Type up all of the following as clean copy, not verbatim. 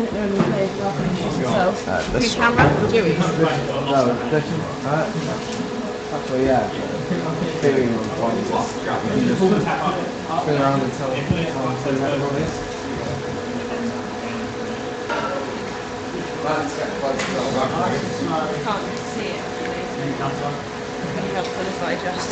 don't know any players who are introduce themselves. Whose This camera? Dewey's. No, this is, actually, yeah. Theory one. You can just spin around and tell what it is. Can't see it. Pretty helpful if I just.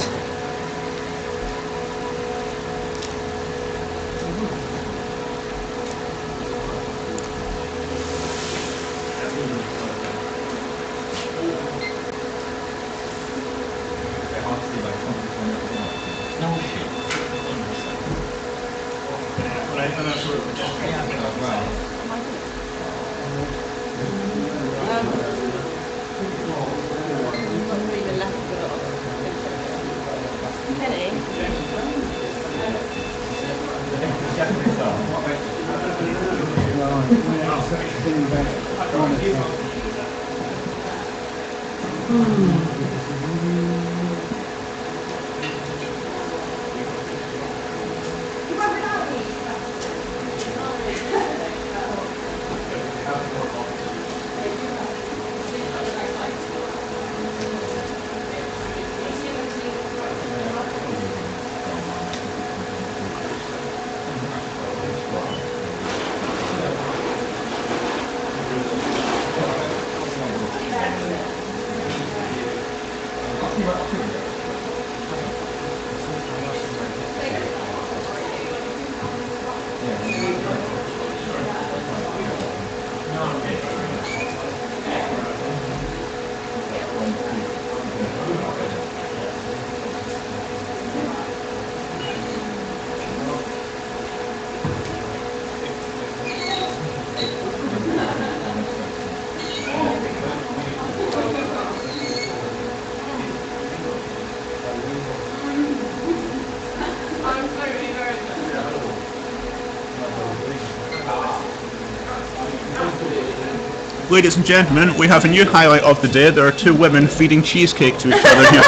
Ladies and gentlemen, we have a new highlight of the day. There are two women feeding cheesecake to each other here.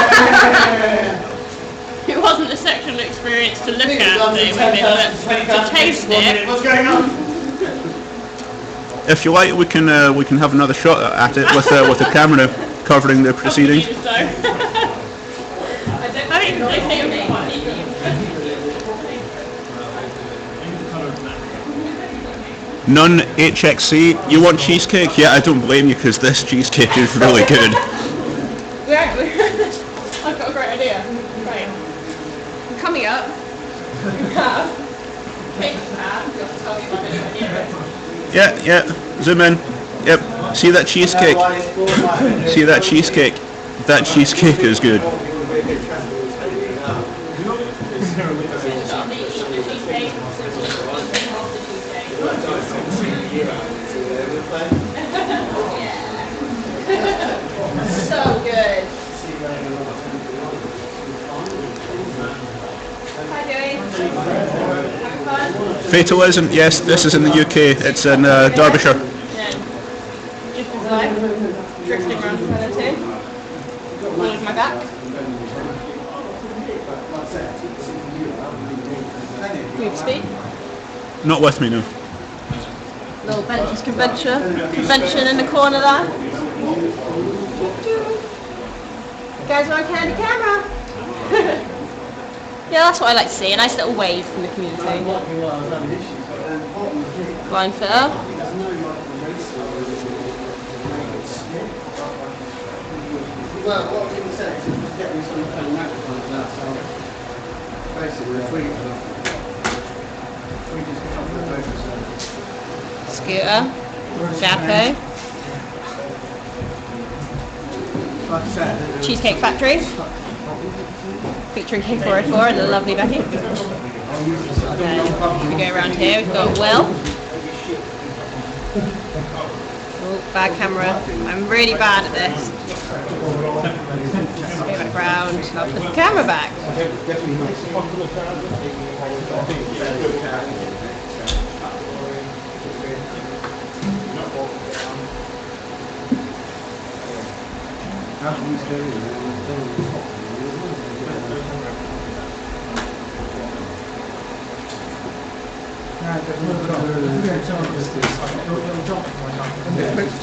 It wasn't a sexual experience to look at the women, but to taste it. What's going on? If you like, we can have another shot at it with the camera covering the proceedings. I don't even think they None HXC. You want cheesecake? Yeah, I don't blame you because this cheesecake is really good. Yeah, I've got a great idea. Right. Coming up, we have cake pan. You have to tell me if I don't idea. Yeah, zoom in. Yep, see that cheesecake? See that cheesecake? That cheesecake is good. So good. How are you doing? Having fun? Fatalism, yes, this is in the UK. It's in Derbyshire. Yeah. Just as life. Drifting around the fellow too. All of my back. Move speed. Not with me, no. Little benches convention in the corner there. You guys want a candy camera? Yeah, that's what I like to see. A nice little wave from the community. Blind fitter. Well, what people said is getting some kind of microphones out, so basically if we just get off the focus. Scooter. Jacko. Like I said, Cheesecake Factory. Featuring K404 and the lovely Becky. Then we go around here, we've got Will. Oh, bad camera. I'm really bad at this. Let's go back round. I'll put the camera back.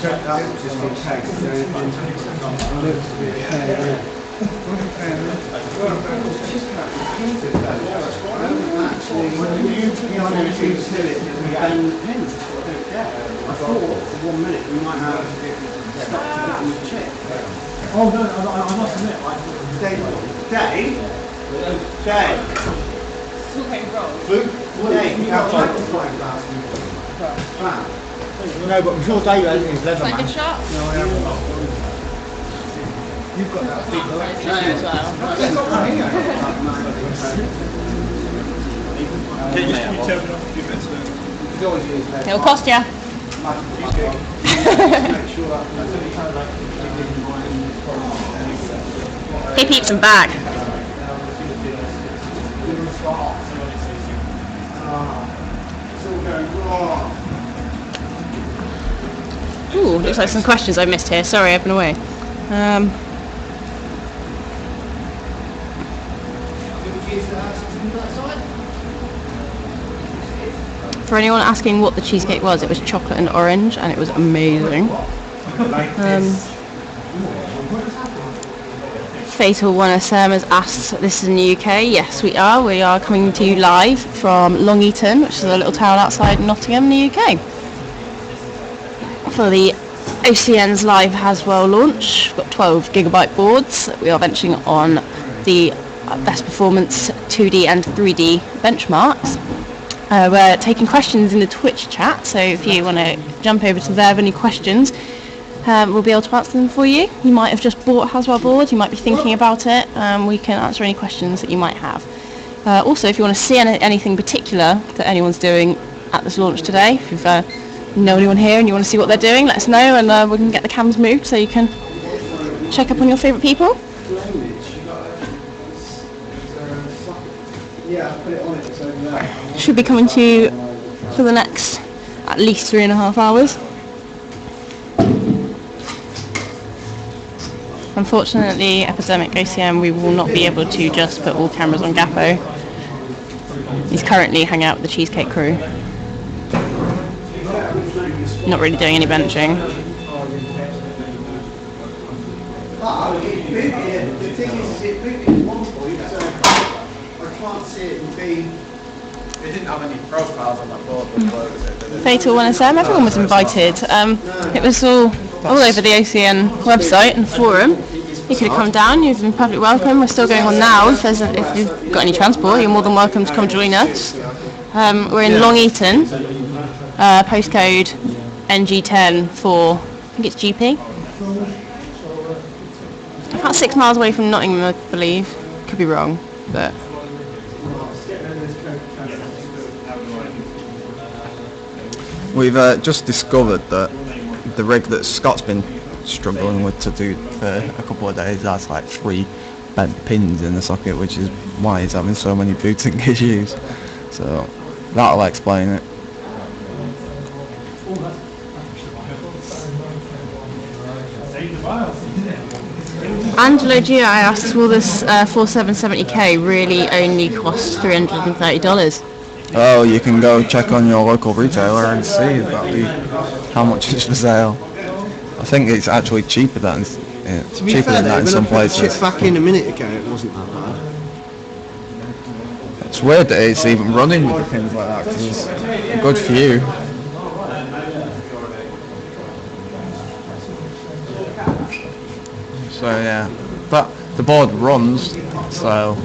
Check that just in case. Is there anything? I thought for 1 minute we might have stopped to get them to check. Oh no, I must admit, Dave? No, but I'm sure Dave has his leather man. Second shot? No, I haven't. You've got that big As well. It'll cost you. He peeps him back. Ooh, looks like some questions I missed here. Sorry, I've been away. For anyone asking what the cheesecake was, it was chocolate and orange, and it was amazing. Fatal One SM has asked, this is in the UK. Yes, we are. We are coming to you live from Long Eaton, which is a little town outside Nottingham, in the UK, for the OCN's live Haswell launch. We've got 12 gigabyte boards. We are venturing on the best performance 2D and 3D benchmarks. We're taking questions in the Twitch chat, so if you want to jump over to there, have any questions, we'll be able to answer them for you. You might have just bought a Haswell board, you might be thinking about it, we can answer any questions that you might have. Also, if you want to see anything particular that anyone's doing at this launch today, if you've know anyone here and you want to see what they're doing, let us know, and we can get the cams moved so you can check up on your favourite people. Should be coming to you for the next at least 3.5 hours. Unfortunately, Epidemic OCM, we will not be able to just put all cameras on Gappo. He's currently hanging out with the Cheesecake crew. Not really doing any benching. The thing is, it moved at one point, so I can't see it would be. They didn't have any profiles on that board with loads. Fatal 1SM, everyone was invited. It was all over the OCN website and forum. You could have come down, you've been perfectly welcome. We're still going on now. If you've got any transport, you're more than welcome to come join us. We're in Long Eaton, postcode NG10 for, I think it's GP. About 6 miles away from Nottingham, I believe. Could be wrong, but. We've just discovered that the rig that Scott's been struggling with to do for a couple of days has like 3 bent pins in the socket, which is why he's having so many booting issues. So that'll explain it. Angelo GI asks, will this 4770K really only cost $330? Oh, you can go check on your local retailer and see exactly how much it's for sale. I think it's actually cheaper than cheaper than that in some places. Back in a minute ago, it wasn't that bad. It's weird that it's even running with the pins like that, because it's good for you. So yeah, but the board runs, so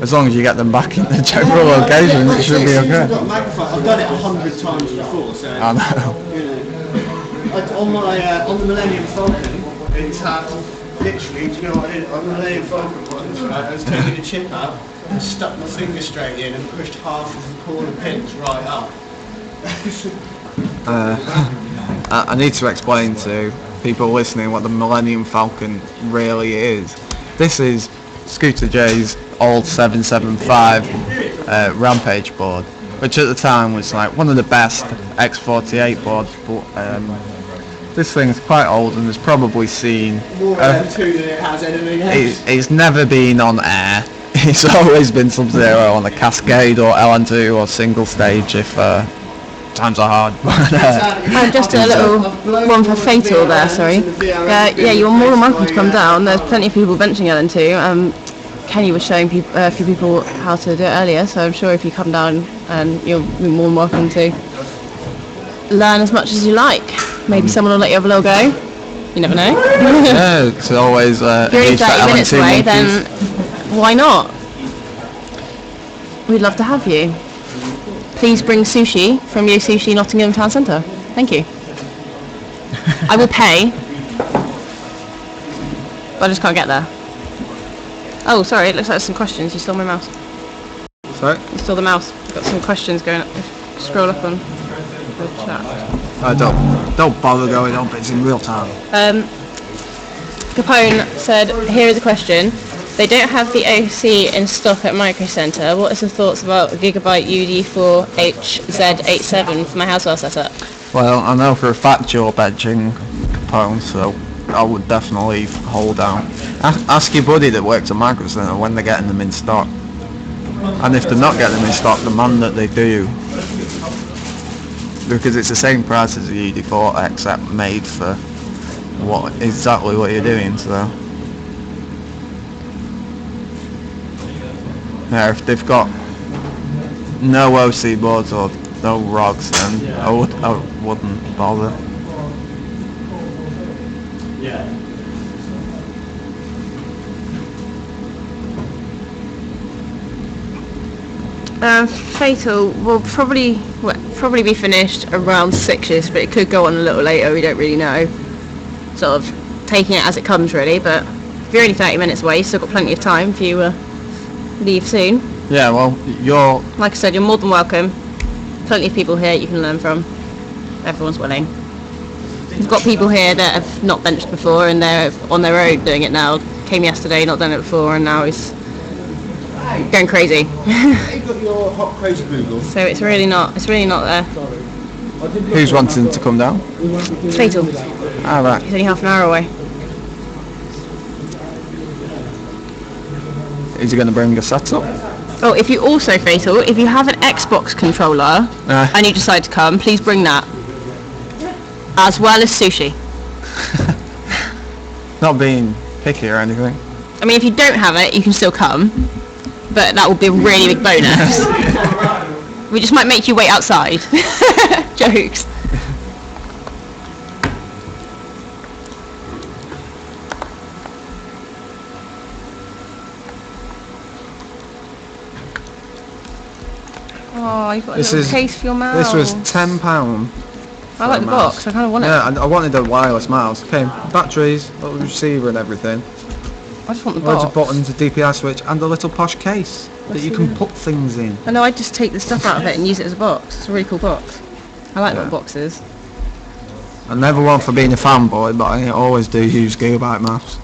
as long as you get them back in the general location, it should be okay. I've done it 100 times before, so I know. You know. On the Millennium Falcon, it's had literally, do you know what I did? On the Millennium Falcon once, right, I was taking the chip out and stuck my finger straight in and pushed half of the corner pins right up. I need to explain to people listening what the Millennium Falcon really is. This is Scooter J's old 775 Rampage board, which at the time was like one of the best X48 boards, but this thing's quite old and has probably seen more M2 than it has anything else. It's never been on air. It's always been Sub-Zero on a Cascade or LN2 or single stage, if times are hard. Just a little one for Fatal there, sorry. Yeah, you're more than welcome to come down. There's plenty of people benching LN2. Kenny was showing a few people how to do it earlier, so I'm sure if you come down, you'll be more than welcome to learn as much as you like. Maybe someone will let you have a little go. You never know. Yeah, it's always If you're only 30 minutes away, then why not? We'd love to have you. Please bring sushi from Yo Sushi Nottingham Town Centre. Thank you. I will pay, but I just can't get there. Oh, sorry, it looks like there's some questions. You stole my mouse. Sorry? You stole the mouse. I've got some questions going up. Scroll up on the chat. Don't bother going up, it's in real time. Capone said, here is a question. They don't have the OC in stock at Micro Center. What is the thoughts about Gigabyte UD4HZ87 for my Haswell setup? Well, I know for a fact you're benching Capone, so I would definitely hold out. Ask your buddy that works at Micro Center when they're getting them in stock. And if they're not getting them in stock, demand that they do. Because it's the same price as the UD4 except made for exactly what you're doing, so. Yeah, if they've got no OC boards or no rods, then I wouldn't bother. Yeah. Fatal will probably be finished around 6ish, but it could go on a little later. We don't really know. Sort of taking it as it comes, really. But if you're only 30 minutes away, you've still got plenty of time if you leave soon. Yeah, well, like I said, you're more than welcome. Plenty of people here you can learn from. Everyone's willing. We've got people here that have not benched before and they're on their own doing it now. Came yesterday, not done it before, and now he's going crazy. You got your hot crazy Google. So it's really not there. Who's wanting to come down? Fatal. Ah, right. He's only half an hour away. Is he going to bring a setup? Oh, if you also, Fatal, if you have an Xbox controller and you decide to come, please bring that. As well as sushi. Not being picky or anything. I mean, if you don't have it, you can still come. But that would be a really big bonus. We just might make you wait outside. Jokes. Oh, you've got a little case for your mouse. This was £10. I like the box. I kind of want it. Yeah, I wanted a wireless mouse. Okay, batteries, little receiver and everything. I just want the Loads box. of buttons, a DPI switch, and a little posh case that you can put things in. I know, I'd just take the stuff out of it and use it as a box. It's a really cool box. I like little boxes. I'm never one for being a fanboy, but I always do use Gigabyte mouse.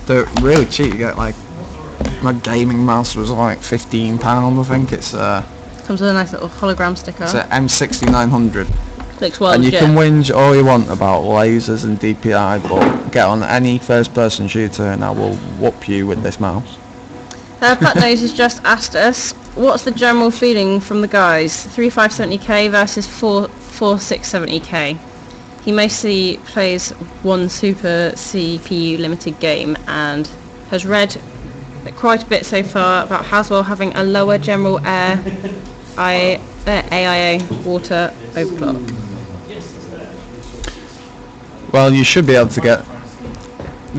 They're really cheap. You get like, my gaming mouse was like £15, I think. It's Comes with a nice little hologram sticker. It's an M6900. Looks well and you legit. can whinge all you want about lasers and DPI, but get on any first-person shooter and I will whoop you with this mouse. Patnose has just asked us, what's the general feeling from the guys? 3570K versus 4670K. He mostly plays one super CPU limited game and has read quite a bit so far about Haswell having a lower general AIA water overclock. Well, you should be able to get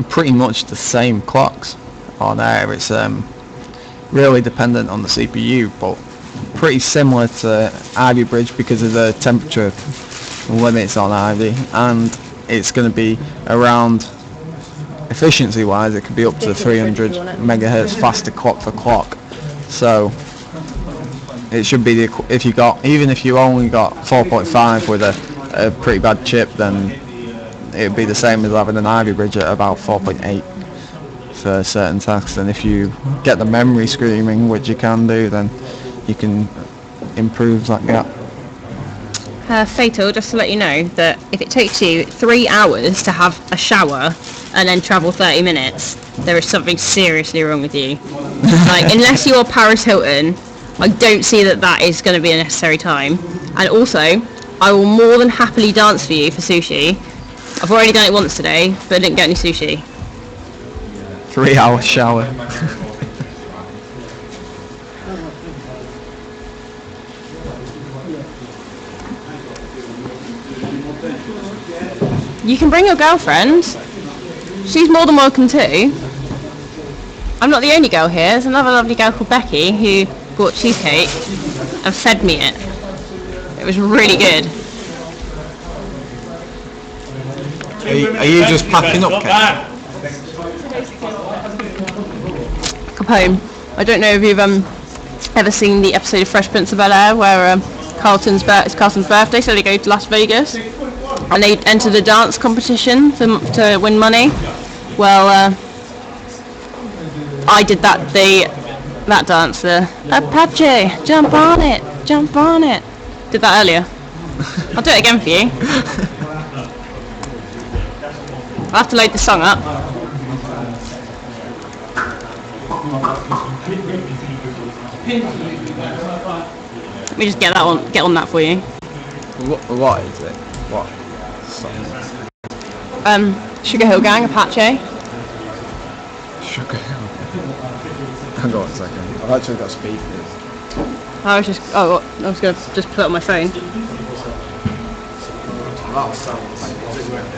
pretty much the same clocks on air. It's really dependent on the CPU, but pretty similar to Ivy Bridge because of the temperature limits on Ivy, and it's going to be around, efficiency wise, it could be up to 300 megahertz faster clock for clock. So it should be even if you only got 4.5 with a pretty bad chip, then it would be the same as having an Ivy Bridge at about 4.8 for certain tasks. And if you get the memory screaming, which you can do, then you can improve that gap. Fatal, just to let you know that if it takes you 3 hours to have a shower and then travel 30 minutes, there is something seriously wrong with you. Like, unless you're Paris Hilton, I don't see that is going to be a necessary time. And also, I will more than happily dance for you for sushi. I've already done it once today, but I didn't get any sushi. 3-hour shower. You can bring your girlfriend. She's more than welcome too. I'm not the only girl here. There's another lovely girl called Becky who bought cheesecake and fed me it. It was really good. Are you just packing up, Kate? Home. I don't know if you've ever seen the episode of Fresh Prince of Bel-Air where it's Carlton's birthday, so they go to Las Vegas and they enter the dance competition to win money. Well, I did that dance, Apache, jump on it. Did that earlier. I'll do it again for you. I'll have to load the song up. Let me just get on that for you. What is it? What song? Sugar Hill Gang, Apache. Sugar Hill. Hang on a second. I've actually got speakers. I was gonna just put it on my phone. That sounds like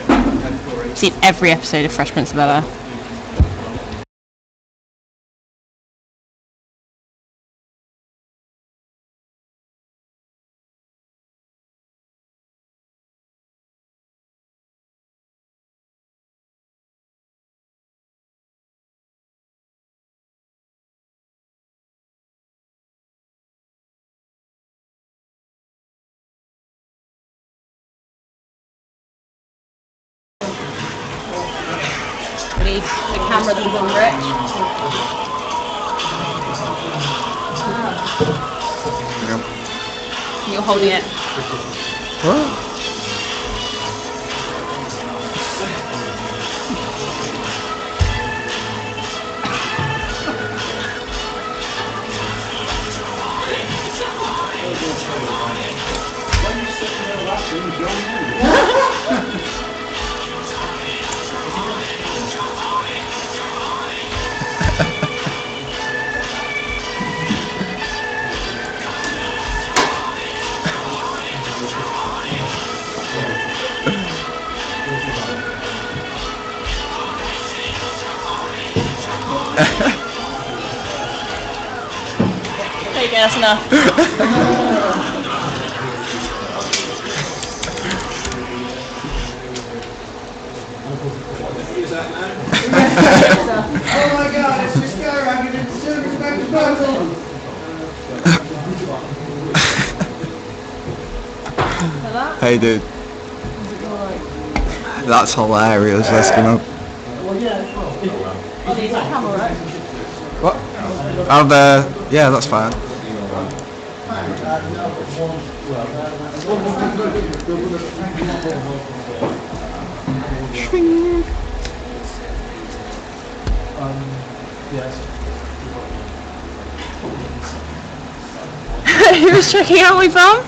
I've seen every episode of Fresh Prince of Bel-Air. The camera that was on Rich. Yep. You're holding it. What? There you go, that's enough. Oh my god, it's just skyrocketed and circus back to puzzle. Hey dude. That's hilarious, let's go. What? Yeah, that's fine. Who's checking out my phone?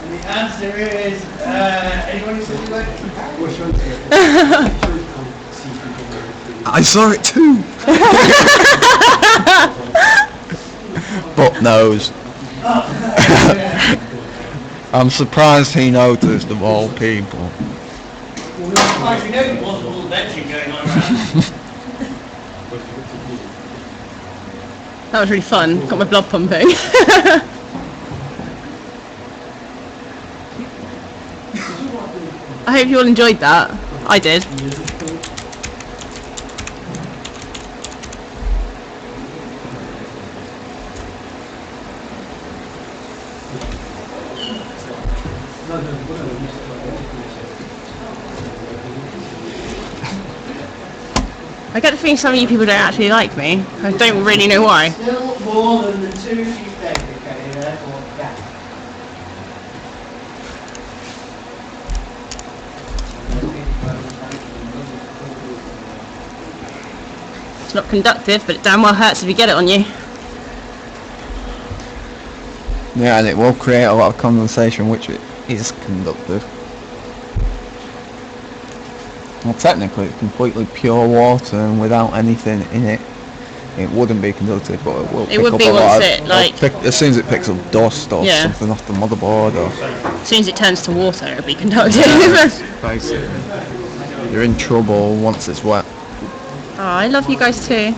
The answer is, anyone who says you like I saw it too. But knows. I'm surprised he noticed of all people. I know there was a little benching going on around. That was really fun. Got my blood pumping. I hope you all enjoyed that. I did. I get the feeling some of you people don't actually like me. I don't really know why. Still more than the two you think, okay, therefore, yeah. It's not conductive, but it damn well hurts if you get it on you. Yeah, and it will create a lot of condensation, which it is conductive. Well, technically it's completely pure water and without anything in it. It wouldn't be conductive, but it will It pick would up be a lot once as soon as it picks up dust or Yeah. something off the motherboard or as soon as it turns to water, it'll be conductive. basically. You're in trouble once it's wet. Oh, I love you guys too.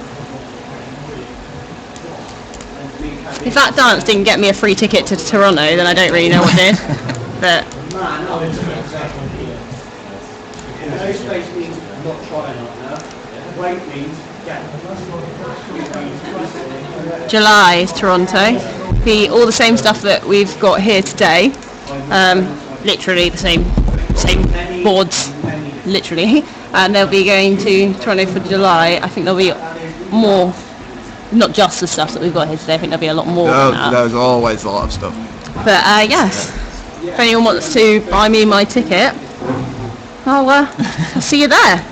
If that dance didn't get me a free ticket to Toronto, then I don't really know what did. But No space means not trying enough. Wait means get. July is Toronto. Be all the same stuff that we've got here today. Literally the same boards, literally. And they'll be going to Toronto for July. I think there'll be more, not just the stuff that we've got here today. I think there'll be a lot more than that. There's always a lot of stuff. But yes, if anyone wants to buy me my ticket, I'll see you there.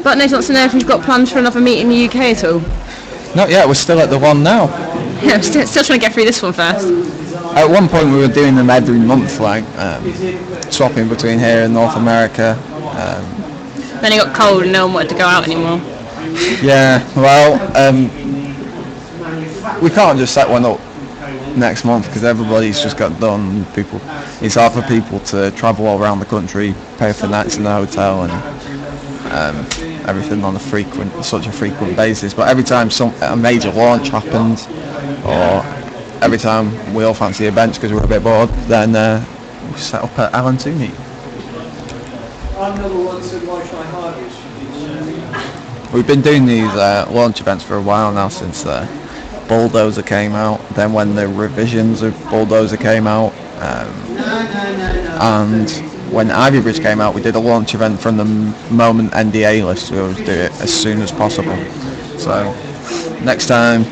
But Nate wants to know if we've got plans for another meet in the UK at all. Not yet, we're still at the one now. Yeah, I'm still trying to get through this one first. At one point we were doing them every month, like swapping between here and North America. Then it got cold and no one wanted to go out anymore. Yeah, well, we can't just set one up next month because everybody's just got done. It's hard for people to travel all around the country, pay for nights in the hotel and everything on such a frequent basis. But every time a major launch happens, or every time we all fancy a bench because we're a bit bored, then we set up at LN2 meet. We've been doing these launch events for a while now, since Bulldozer came out, then when the revisions of Bulldozer came out, and when Ivy Bridge came out, we did a launch event from the moment NDA list. We always do it as soon as possible. So next time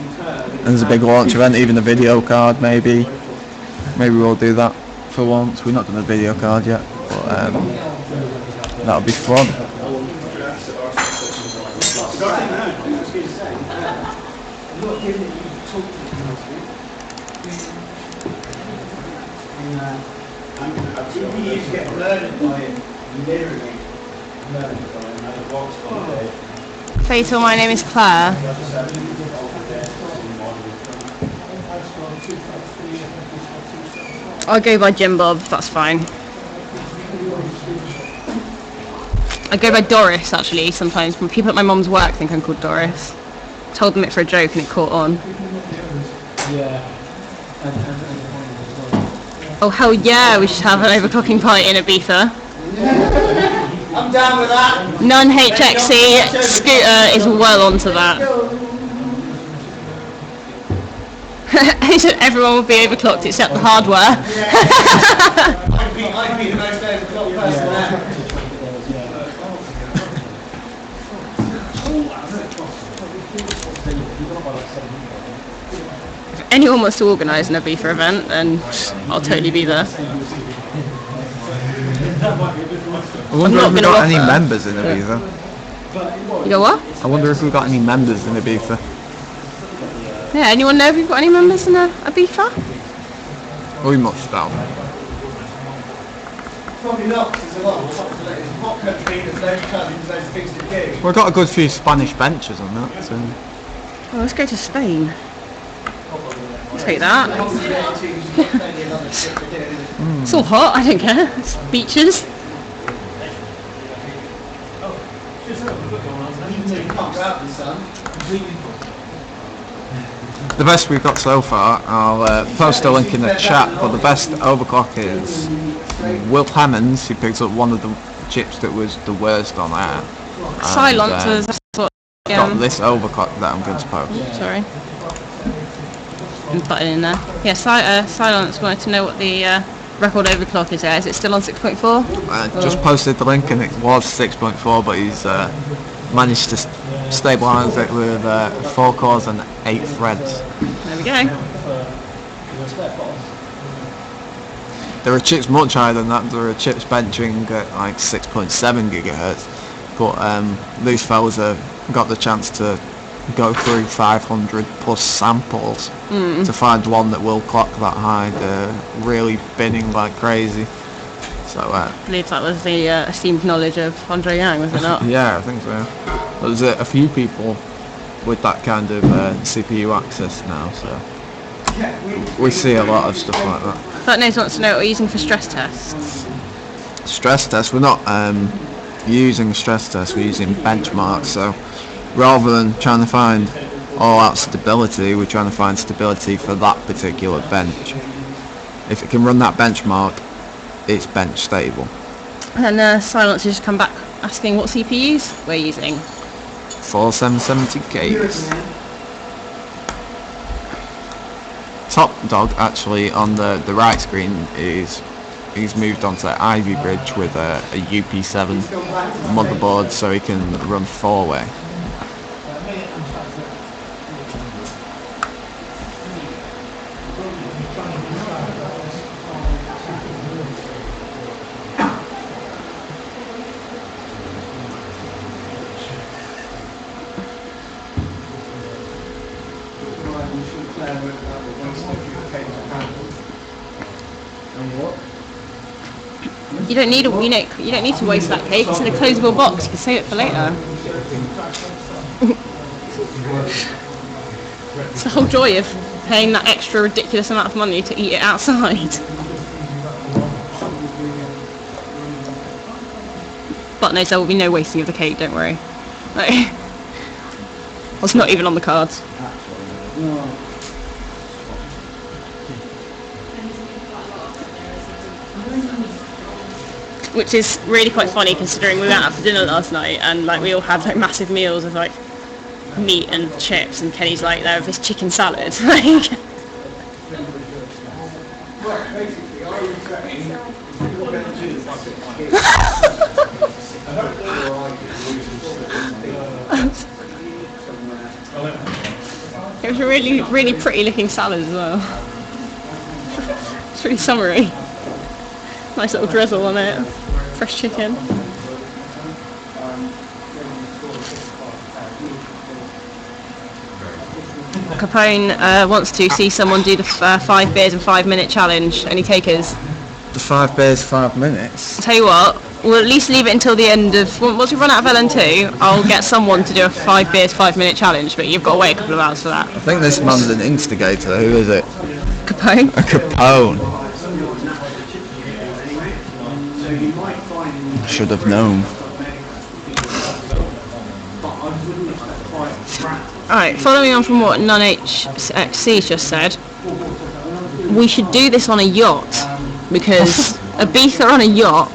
there's a big launch event, even a video card, maybe we'll do that for once. We've not done a video card yet, but that'll be fun. Fatal, my name is Claire. I'll go by Jim Bob, that's fine. I go by Doris actually sometimes. When people at my mum's work think I'm called Doris. Told them it for a joke and it caught on. Oh hell yeah, we should have an overclocking party in Ibiza. I'm down with that. Non-HXC Scooter is well onto that. He said everyone will be overclocked except the hardware. I'd be the most overclocked person there. If anyone wants to organise an Ibiza event, then I'll totally be there. I wonder if we've got any members in Ibiza. You go what? I wonder if we've got any members in Ibiza. Yeah, anyone know if we've got any members in Ibiza? We must have. Probably not, because there's a lot of hot country, there's loads of cousins, loads of things to do. We've got a good few Spanish benches on that. So. Oh, let's go to Spain. I'll take that. It's all hot, I don't care. It's beaches. The best we've got so far, I'll post a link in the chat, but the best overclock is Will Hammonds, who picked up one of the chips that was the worst on air. Silencers, that's what Got this overclock that I'm going to post. Sorry. And put it in there. Yeah, Silence wanted to know what the record overclock is there. Is it still on 6.4? I just posted the link and it was 6.4, but he's managed to stabilise it with 4 cores and 8 threads. There we go. There are chips much higher than that. There are chips benching at like 6.7 gigahertz, but these fellas have got the chance to go through 500 plus samples to find one that will clock that high. They're really binning like crazy. So I believe that was the esteemed knowledge of Andre Yang, was it not? yeah, I think so. There's a few people with that kind of CPU access now, so we see a lot of stuff like that. That knows wants to know what we're using for stress tests. Stress tests, we're not using stress tests, we're using benchmarks. So rather than trying to find all out stability, we're trying to find stability for that particular bench. If it can run that benchmark, it's bench stable. And Silence has just come back asking what CPUs we're using. 4770Ks. Top dog actually on the right screen he's moved on to Ivy Bridge with a UP7 motherboard so he can run 4-way. You don't need you don't need to waste that cake. It's in a closable box. You can save it for later. It's the whole joy of paying that extra ridiculous amount of money to eat it outside. But no, there will be no wasting of the cake. Don't worry. It's not even on the cards. Which is really quite funny considering we went out for dinner last night and like we all had like massive meals of like meat and chips, and Kenny's like there with this chicken salad. It was a really pretty looking salad as well. It's really summery. Nice little drizzle on it. Fresh chicken. Capone wants to see someone do the 5 beers in 5 minute challenge. Any takers? The 5 beers, 5 minutes. I'll tell you what, we'll at least leave it until the end of... Once we run out of LN2, I'll get someone to do a 5 beers, 5 minute challenge, but you've got to wait a couple of hours for that. I think this man's an instigator. Who is it? Capone? A Capone. Should have known. Alright, following on from what Non-HXC just said, we should do this on a yacht, because a beaker on a yacht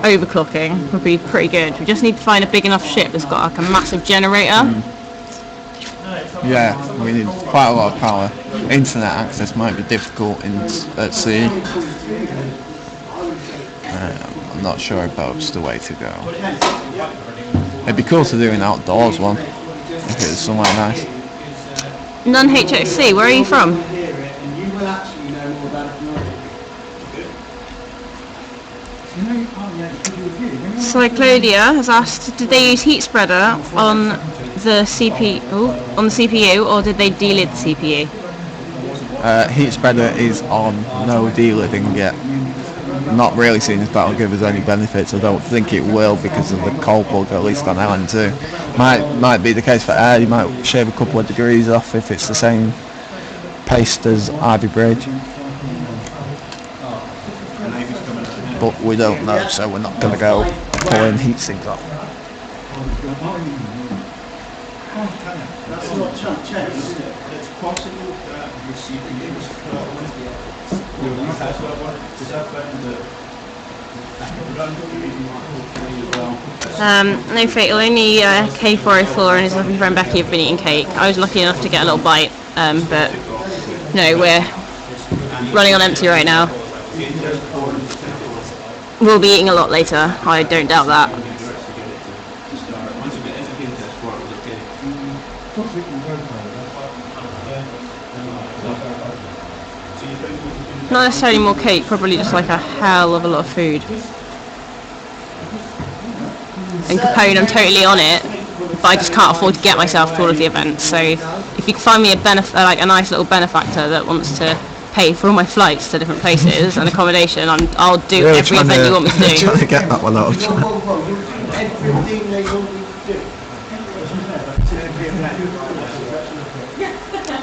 overclocking would be pretty good. We just need to find a big enough ship that's got like a massive generator. Yeah, we need quite a lot of power. Internet access might be difficult at sea. I'm not sure boat's the way to go. It'd be cool to do an outdoors one, if it was somewhere nice. Non-HXC, where are you from? Cyclodia has asked, did they use heat spreader on the CPU, or did they delid the CPU? Heat spreader is on, no delidding yet. Not really seeing as that'll give us any benefits. I don't think it will because of the cold plug, at least on LN2. Might be the case for air. You might shave a couple of degrees off if it's the same paste as Ivy Bridge. But we don't know, so we're not going to go pulling heat sinks off. That's not changed, is it? It's possible that your CPU was No fate, only K404 and his lovely friend Becky have been eating cake. I was lucky enough to get a little bite, but no, we're running on empty right now. We'll be eating a lot later, I don't doubt that. Not necessarily more cake, probably just like a hell of a lot of food. And Capone, I'm totally on it. but I just can't afford to get myself to all of the events. So if you can find me a a nice little benefactor that wants to pay for all my flights to different places and accommodation, I'll do Really every event you want me to do. trying to get that one out. Everything they want you to do. To every event.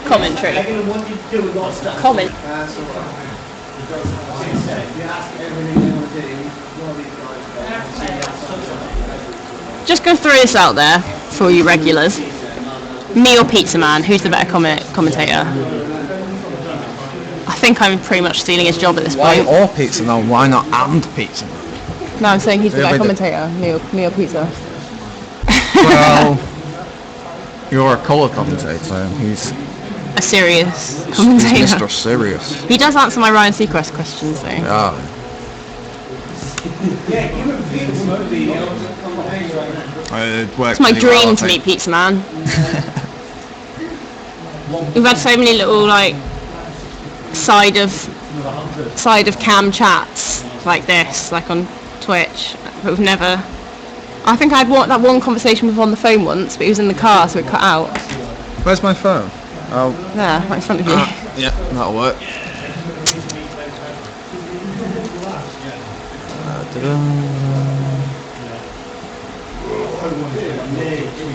Commentary. They're going to want you to do a lot of stuff. Comment. That's all right. You ask everything they want to do. What are these guys? Just gonna throw this out there for all you regulars. Me or Pizza Man, who's the better commentator? I think I'm pretty much stealing his job at this Why point. or Pizza Man? Why not and Pizza Man? No, I'm saying he's the better Really? commentator. Me or Pizza. Well, you're a colour commentator. He's A serious commentator. Mr. Serious. He does answer my Ryan Seacrest questions though. Yeah. It's my dream to meet Pizza Man. We've had so many little like side of cam chats like this, like on Twitch, but we've never. I think I had that one conversation with him on the phone once, but he was in the car, so it cut out. Where's my phone? Oh, There, right in front of you. yeah, that'll work.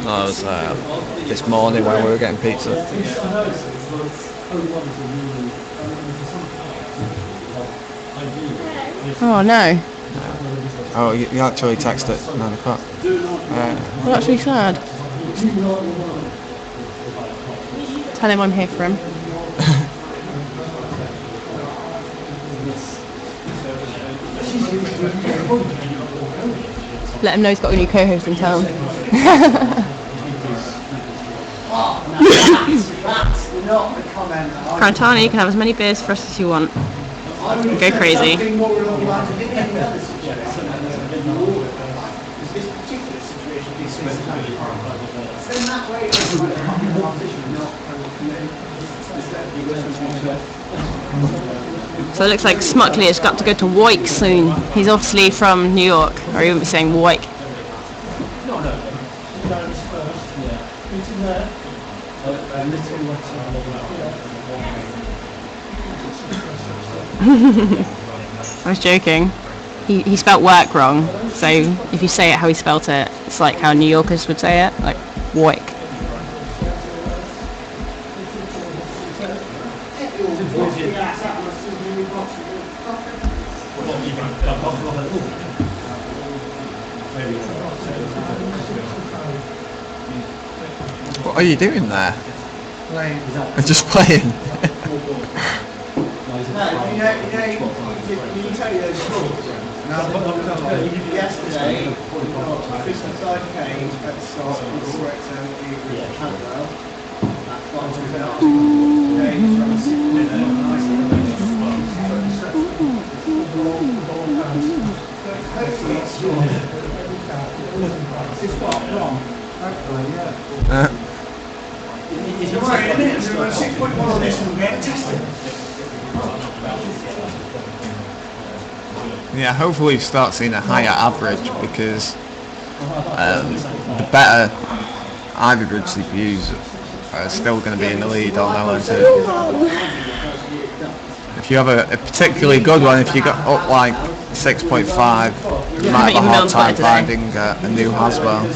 That was this morning when we were getting pizza. Oh no, Oh, you actually texted at 9 o'clock. well, that's really sad. Tell him I'm here for him. Let him know he's got a new co-host in town. Carantana, you can have as many beers for us as you want. Go crazy. So it looks like Smuckley has got to go to Wyke soon. He's obviously from New York, or he wouldn't be saying Wyke. I was joking. He spelt work wrong, so if you say it how he spelt it, it's like how New Yorkers would say it, like Wyke. What are you doing there? Playing. Just playing. You tell you those stories. Yesterday, 55k at the start of the correct Haswell. Today, he's trying to sit in a nice hopefully it's yours. It's quite wrong. Hopefully, yeah. It's right, isn't it? So 6.1 on this and we'll get tested. Yeah, hopefully you start seeing a higher average because the better Ivy Bridge CPUs are still going to be in the lead on LM2. If you have a particularly good one, if you got up like 6.5, you might have a hard time finding a new Haswell.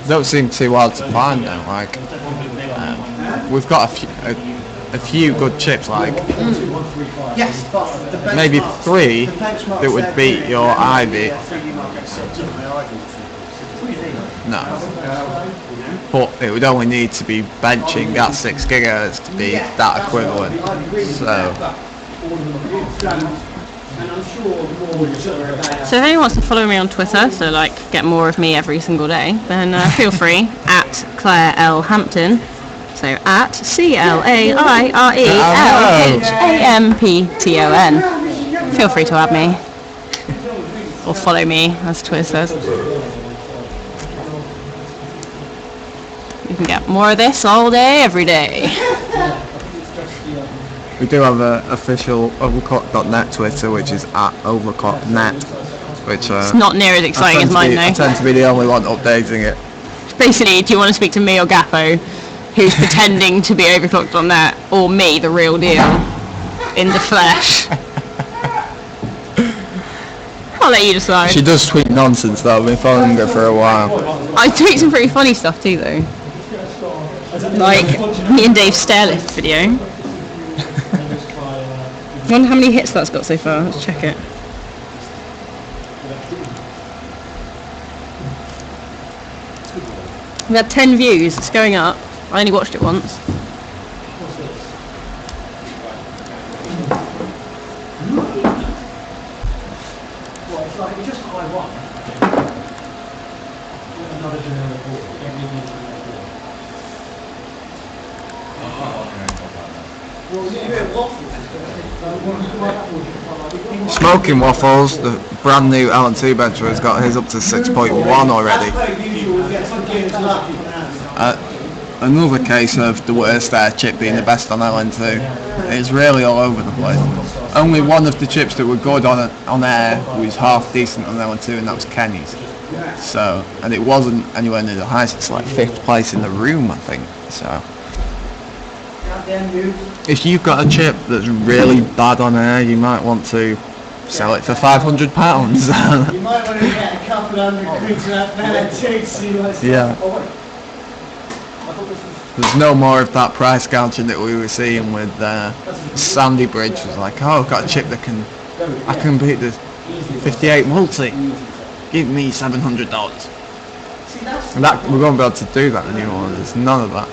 Don't seem too hard to find now. Like we've got a few good chips, like maybe 3 that would beat your Ivy. No, but it would only need to be benching at 6 GHz to be that equivalent. So if anyone wants to follow me on Twitter, so like get more of me every single day, then feel free at Claire L Hampton. So at CLAIRELHAMPTON. Feel free to add me or follow me, as Twitter says. You can get more of this all day, every day. we do have an official overclock.net Twitter, which is @overclocknet, which It's not near as exciting as mine, I though. tend to be the only one updating it. Basically, do you want to speak to me or Gappo, who's pretending to be overclocked on that, or me, the real deal, in the flesh? I'll let you decide. She does tweet nonsense though. I've been following her for a while. I tweet some pretty funny stuff too, though. Like me and Dave's stairlift video. I wonder how many hits that's got so far. Let's check it. We had 10 views. It's going up. I only watched it once. Smoking Waffles, the brand new LN2 bencher, has got his up to 6.1 already. Another case of the worst air chip being the best on LN2. It's really all over the place. Only one of the chips that were good on air was half decent on LN2, and that was Kenny's. So, and it wasn't anywhere near the highest. It's like 5th place in the room, I think. So, if you've got a chip that's really bad on air, you might want to sell it for £500. You might want to get a couple £100 for that bad too, see what's Yeah. There's no more of that price gouging that we were seeing with Sandy Bridge. Was like, oh, I've got a chip that I can beat the 58 multi. Give me $700. And that we won't be able to do that anymore. There's none of that.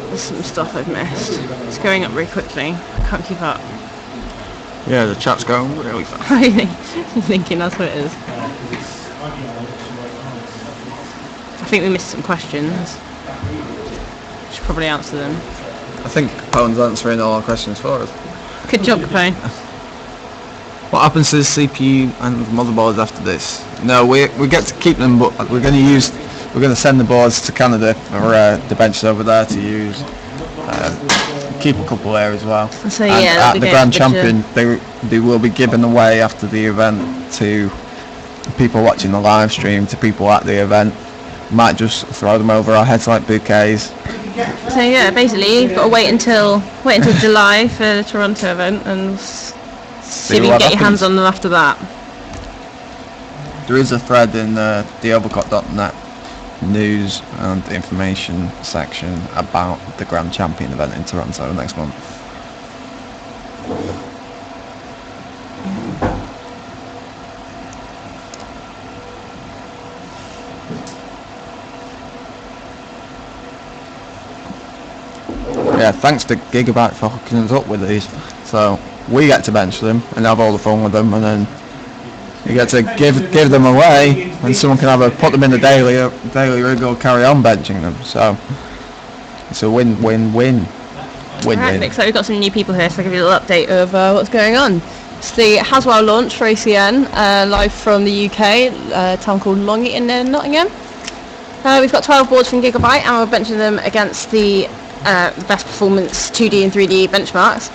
There's some stuff I've missed. It's going up very quickly. I can't keep up. Yeah, the chat's going really fast. I'm thinking that's what it is. I think we missed some questions. Should probably answer them. I think Capone answering all our questions for us. Good job, Capone. What happens to the CPU and motherboards after this? No, we get to keep them, but we're going to send the boards to Canada or the benches over there to use. Keep a couple there as well. So and yeah, at the Grand Champion, they will be given away after the event to people watching the live stream, to people at the event. Might just throw them over our heads like bouquets. So yeah, basically you've got to wait until July for the Toronto event and see if you can get your hands on them after that. There is a thread in the overclock.net news and information section about the Grand Champion event in Toronto next month. Yeah, thanks to Gigabyte for hooking us up with these. So we get to bench them and have all the fun with them, and then you get to give them away, and someone can either put them in the daily rig or carry on benching them. So it's a win-win-win. Right, looks like we've got some new people here, so I'll give you a little update of what's going on. It's the Haswell launch for ACN, live from the UK, a town called Longyearbyen in Nottingham. We've got 12 boards from Gigabyte, and we're benching them against the best performance 2D and 3D benchmarks.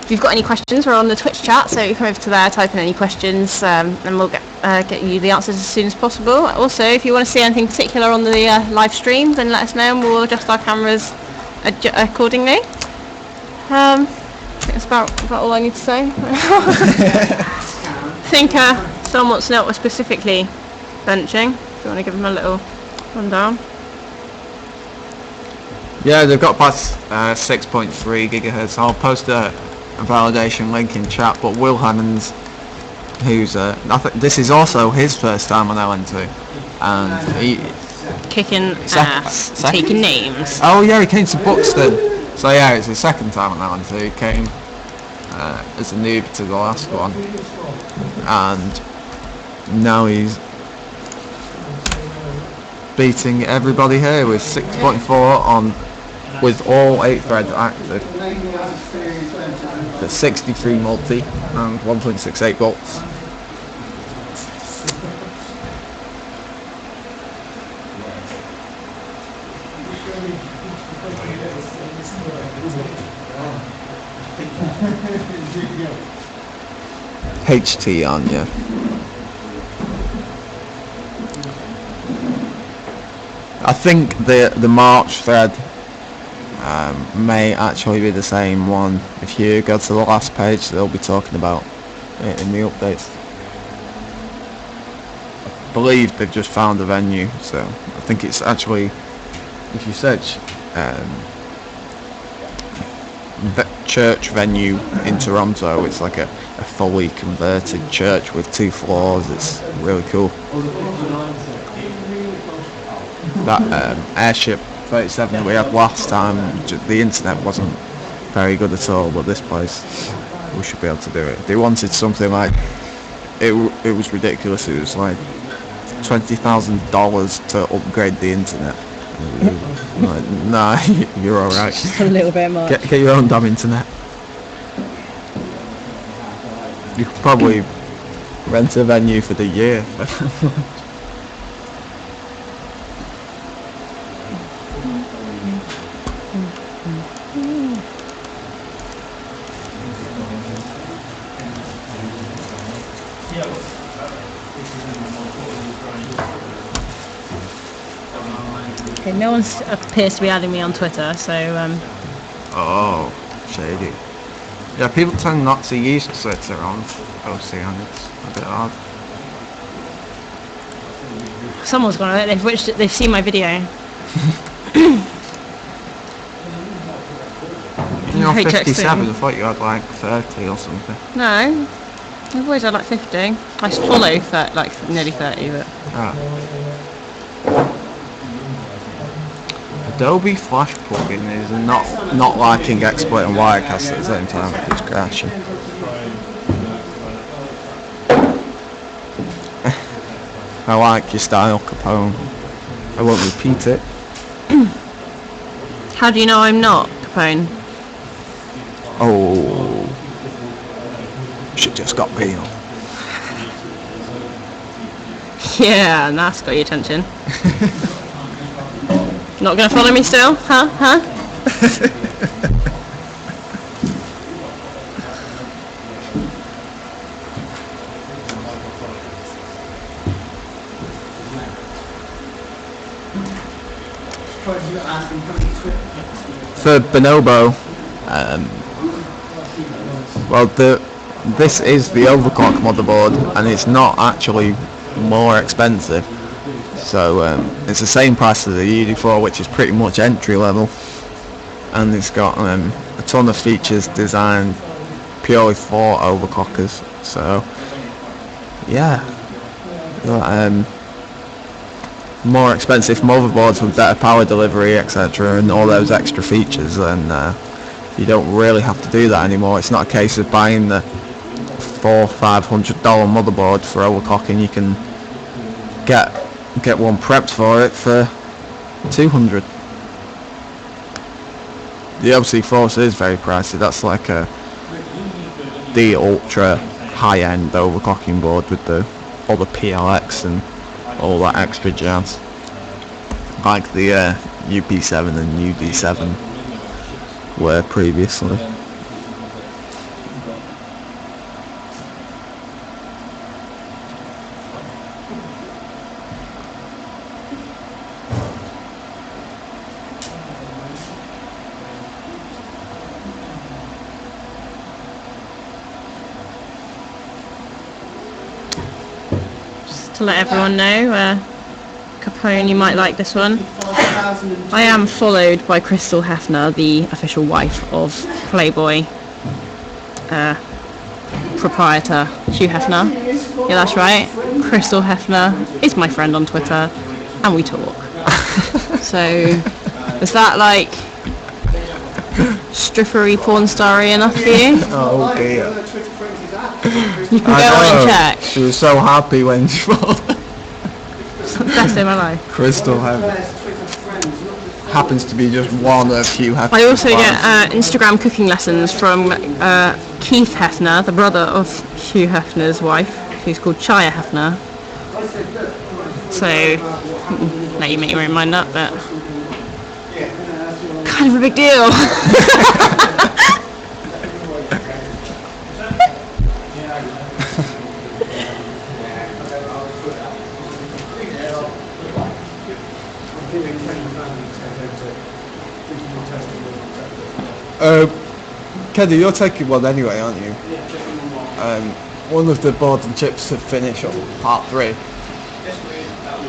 If you've got any questions, we're on the Twitch chat, so you come over to there, type in any questions, and we'll get you the answers as soon as possible. Also, if you want to see anything particular on the live stream, then let us know and we'll adjust our cameras accordingly. I think that's about all I need to say. I think someone wants to know what we're specifically benching. Do you want to give them a little rundown? Yeah, they've got past 6.3 gigahertz. I'll post a validation link in chat, but Will Hammons, who's I think this is also his first time on LN2, and kicking ass, taking names. Oh yeah, he came to Buxton. So yeah, it's the second time on that one. So he came as a noob to the last one, and now he's beating everybody here with 6.4 on, with all 8 threads active. The 63 multi and 1.68 volts. HT on, yeah. I think the March thread may actually be the same one. If you go to the last page, they'll be talking about it in the updates. I believe they've just found a venue, so I think it's actually, if you search church venue in Toronto, it's like a fully converted church with 2 floors. It's really cool. That airship 37 that we had last time, the internet wasn't very good at all, but this place, we should be able to do it. They wanted something like, it was ridiculous. It was like $20,000 to upgrade the internet. Like, nah, you're alright. Just a little bit much. Get your own damn internet. You could probably rent a venue for the year. Okay, no one appears to be adding me on Twitter, so Oh, shady. Yeah, people tend not to use Twitter on Ocean. It's a bit odd. someone's gone on it. They've seen my video. You're 57. I thought you had like 30 or something. No, I've always had like 50. I follow for like nearly 30, but. Adobe Flash plugin is not liking exploiting Wirecast at the same time. It's crashing. I like your style, Capone. I won't repeat it. How do you know I'm not Capone? Oh, she just got penal. Yeah, and that's got your attention. Not gonna follow me still? Huh? For Bonobo, well, this is the overclock motherboard, and it's not actually more expensive. So it's the same price as the UD4, which is pretty much entry level, and it's got a ton of features designed purely for overclockers. So yeah, more expensive motherboards with better power delivery, etc., and all those extra features, and you don't really have to do that anymore. It's not a case of buying the $400-500 motherboard for overclocking. You can get one prepped for it for $200. The OC Force is very pricey. That's like the ultra high-end overclocking board with all the PLX and all that extra jazz, like the UP7 and UD7 were previously. To let everyone know, Capone, you might like this one. I am followed by Crystal Hefner, the official wife of Playboy proprietor Hugh Hefner. Yeah, that's right. Crystal Hefner is my friend on Twitter, and we talk. So, is that like strippery porn starry enough for you? Oh dear. You can go on and check. She was so happy when she bought it. Best day of my life. Crystal happens to be just one of Hugh Hefner's I also fans. get Instagram cooking lessons from Keith Hefner, the brother of Hugh Hefner's wife, who's called Chaya Hefner. So, let you make your own mind up, but kind of a big deal. Kenny, you're taking one anyway, aren't you? One of the board and chips to finish on part 3.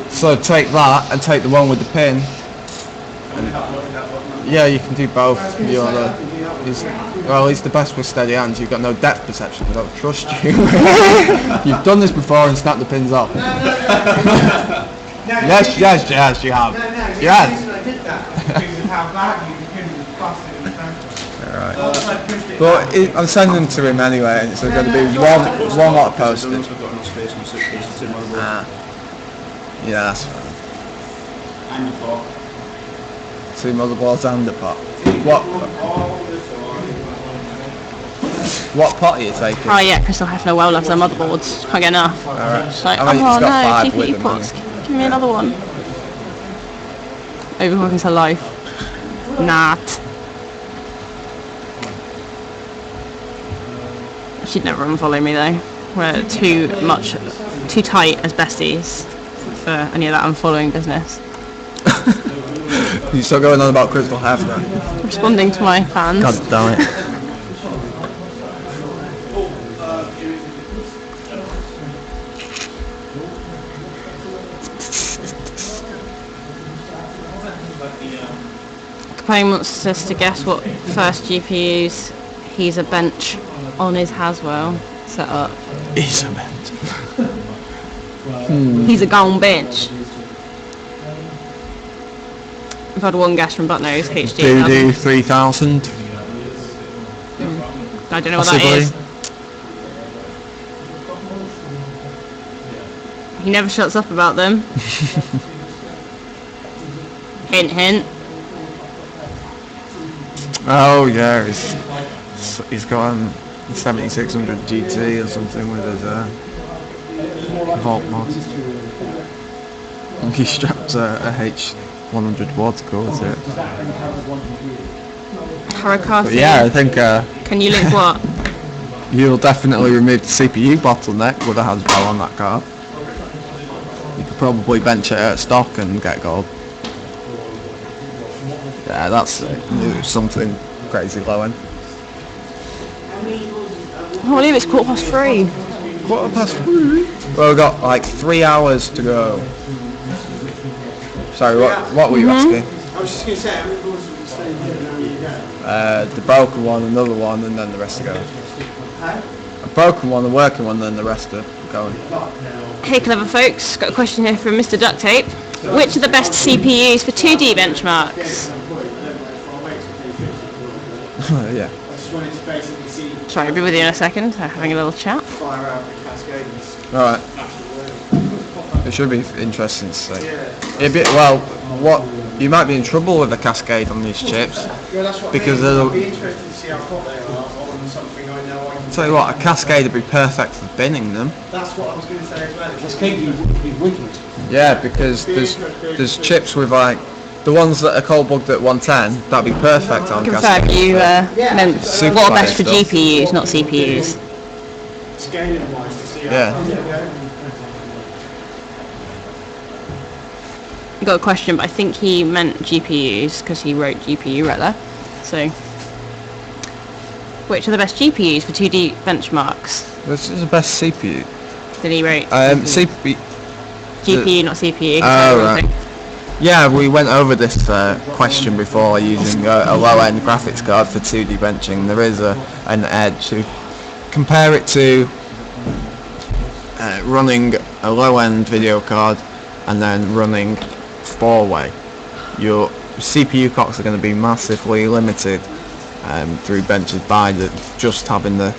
So take that and take the one with the pin. And yeah, you can do both. He's the best with steady hands. You've got no depth perception. I don't trust you. You've done this before and snapped the pins off. Yes, you have. Yes. Alright. But I'm sending them to him anyway, and it's going to be one lot of postage. Yeah, that's fine. And the pot. 2 motherboards and a pot. What pot are you taking? Oh yeah, Crystal Hefner well loves her motherboards. Can't get enough. Alright. She's like, I mean, oh it's got no, 5 with GPU them, pots. hasn't Give me another one. Overclocking's her life. Not. She'd never unfollow me though. We're too tight as besties for any of that unfollowing business. You still going on about Crystal Hefner? Responding to my fans. God damn it. Capone wants us to guess what first GPUs he's a bench on his Haswell set up. He's a bench. He's a gone bench. I've had one guess from Buttnose, HD. Doodoo 3000. I don't know what that Possibly. is. He never shuts up about them. Hint, hint. Oh yeah, he's got 7600 GT or something with his Vault mod. He strapped a H100 watt core to it. Harakasi. But yeah, I think Can you link what? you'll definitely remove the CPU bottleneck with a Haswell on that card. You could probably bench it at stock and get gold. Yeah, that's something crazy low end. I believe it's 3:15. 3:15. Well, we've got like 3 hours to go. Sorry, what were you asking? I was just going to say, how many boards would you stay here now you go? The broken one, another one, and then the rest are going. A broken one, a working one, then the rest are going. Hey clever folks, got a question here from Mr. Duct Tape. Which are the best CPUs for 2D benchmarks? Yeah. I just wanted to basically see Sorry, I'll be with you in a second. We're having a little chat. fire out the Cascades. Alright. It should be interesting to see. What you might be in trouble with a Cascade on these chips. Yeah, that's what Because I mean. they'll- I'd be interested to see how hot they are on something I know I can Tell you what, a Cascade would be perfect for binning them. That's what I was going to say as well. Cascade would be wicked. Yeah, because there's chips with like the ones that are cold bugged at 110. That'd be perfect on Confirm Cascade. you meant Super what are best for fire stuff. GPUs, not CPUs. Scaling wise to see how Yeah. hot they go. I got a question, but I think he meant GPUs because he wrote GPU right there. So, which are the best GPUs for 2D benchmarks? This is the best CPU. Did he write CPU. GPU, not CPU? Oh, right. Yeah, we went over this question before using a low-end graphics card for 2D benching. There is an edge. So compare it to running a low-end video card and then running 4-way. your CPU clocks are going to be massively limited through benches by just having the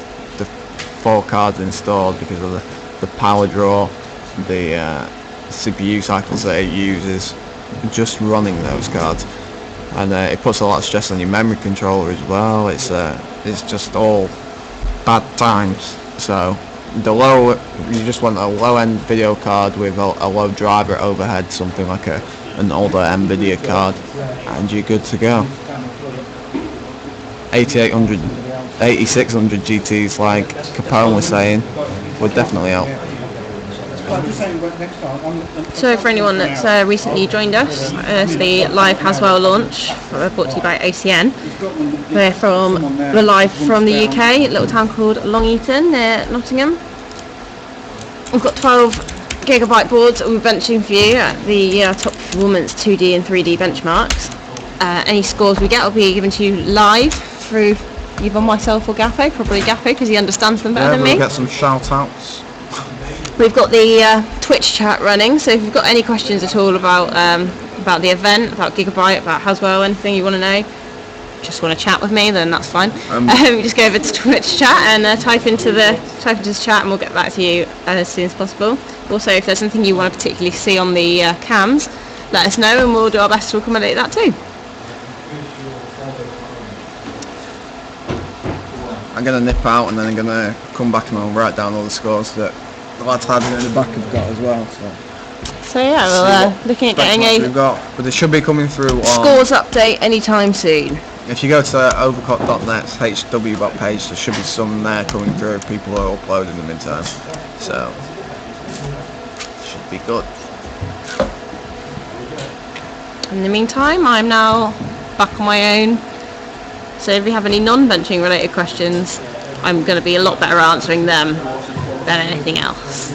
4 cards installed because of the power draw, the CPU cycles that it uses just running those cards, and it puts a lot of stress on your memory controller as well. It's just all bad times. So you just want a low-end video card with a low driver overhead, something like an older Nvidia card, and you're good to go. 8600 GTs, like Capone was saying, would definitely help. So for anyone that's recently joined us, it's the live Haswell launch brought to you by ACN. We're live from the UK, a little town called Long Eaton near Nottingham. We've got 12GB boards that we're benching for you at the top performance 2D and 3D benchmarks. Any scores we get will be given to you live through either myself or Gafo, probably Gafo because he understands them better than me. We'll get some shout outs. We've got the Twitch chat running, so if you've got any questions at all about the event, about Gigabyte, about Haswell, anything you want to know, just want to chat with me, then that's fine. Just go over to Twitch chat and type into this chat, and we'll get back to you as soon as possible. Also, if there's anything you want to particularly see on the cams, let us know, and we'll do our best to accommodate that too. I'm going to nip out and then I'm going to come back and I'll write down all the scores that the lads had in the back have got as well. So yeah, we're looking at getting a but it should be coming through on scores update anytime soon. If you go to overclock.net's HW page, there should be some there coming through. People are uploading them in time, so should be good. In the meantime, I'm now back on my own. So if you have any non-benching related questions, I'm going to be a lot better answering them than anything else.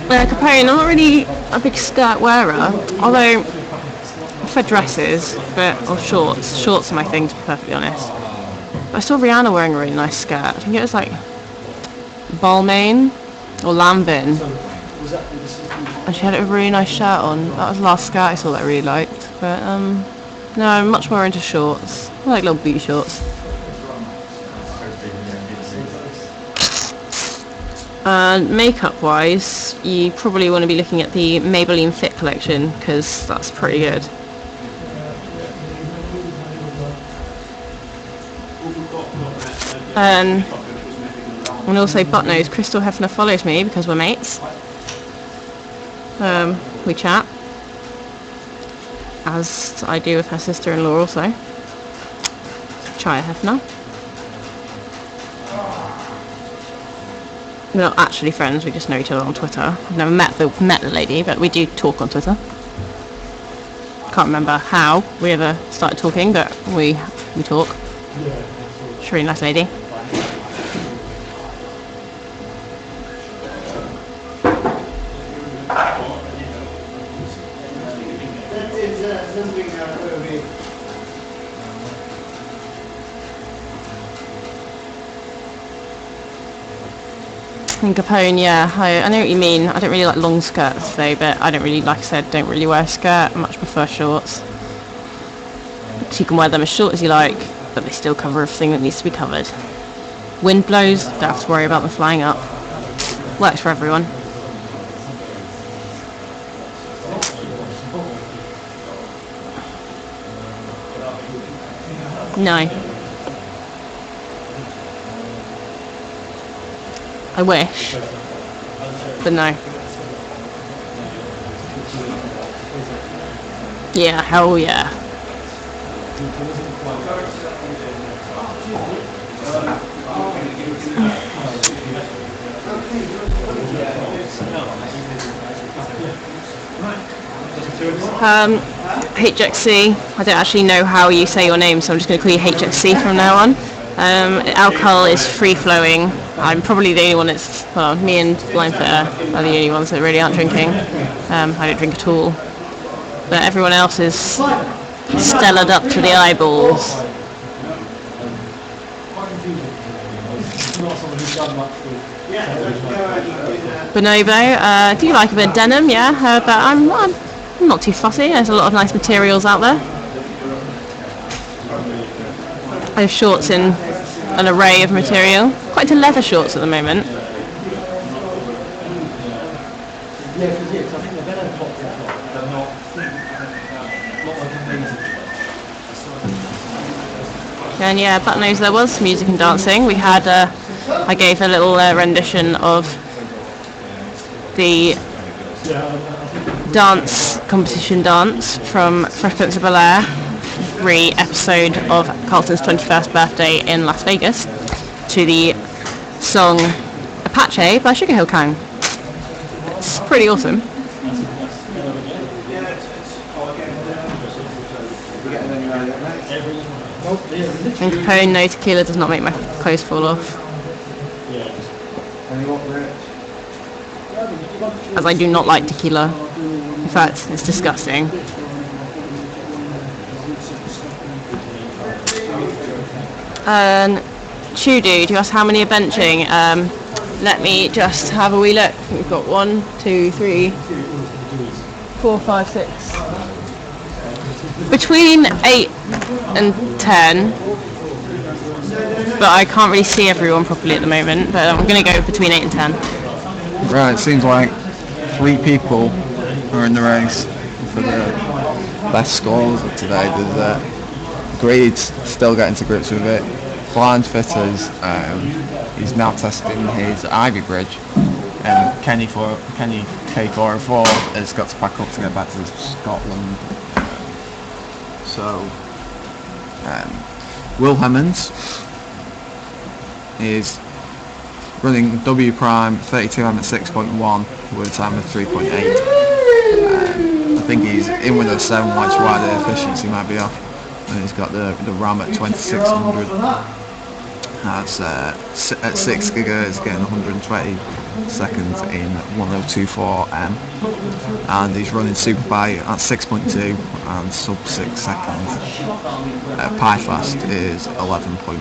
Capone, I'm not really a big skirt wearer, although for dresses, or shorts. Shorts are my thing, to be perfectly honest. I saw Rihanna wearing a really nice skirt. I think it was like Balmain or Lambin, and she had a really nice shirt on. That was the last skirt I saw that I really liked. But no, I'm much more into shorts. I like little booty shorts. Makeup wise, you probably want to be looking at the Maybelline Fit collection because that's pretty good. And also Buttnose, Crystal Hefner follows me because we're mates. We chat, as I do with her sister-in-law also, Chaya Hefner. We're not actually friends, we just know each other on Twitter. I've never met the lady, but we do talk on Twitter. Can't remember how we ever started talking, but we talk. She's a really nice lady. Capone, yeah, I know what you mean. I don't really like long skirts though, but I don't really, like I said, don't really wear a skirt. I much prefer shorts. So you can wear them as short as you like, but they still cover everything that needs to be covered. Wind blows, don't have to worry about them flying up. Works for everyone. No. I wish, but no. Yeah, hell yeah. HXC, I don't actually know how you say your name, so I'm just going to call you HXC from now on. Alcohol is free flowing. I'm probably the only one that's, well, me and Blindfoot are the only ones that really aren't drinking. I don't drink at all. But everyone else is stellared up to the eyeballs. Bonobo, do you like a bit of denim? Yeah, but I'm not too fussy. There's a lot of nice materials out there. I have shorts in an array of material. Quite into leather shorts at the moment. And yeah, Buttnose, there was music and dancing. We had, I gave a little rendition of the dance competition dance from Fresh Prince of Bel-Air, episode of Carlton's 21st birthday in Las Vegas, to the song Apache by Sugar Hill Gang. It's pretty awesome. And Capone, no, tequila does not make my clothes fall off. As I do not like tequila. In fact, it's disgusting. Chudu, you asked how many are benching. Let me just have a wee look. I think we've got 1, 2, 3, 4, 5, 6. Between 8 and 10. But I can't really see everyone properly at the moment. But I'm going to go between 8 and 10. Right, it seems like 3 people are in the race for the best scores of today. There's Greed's still getting to grips with it. Blind Fitters, he's now testing his Ivy Bridge, and Kenny K404 has got to pack up to get back to Scotland. Will Hemmons is running W Prime 32M at 6.1 with a time of 3.8. I think he's in with a 7 white wide efficiency might be off, and he's got the RAM at 2600. That's at 6 GHz, getting 120 seconds in 1024M, and he's running Superbike at 6.2 and sub 6 seconds. PyFast is 11.1.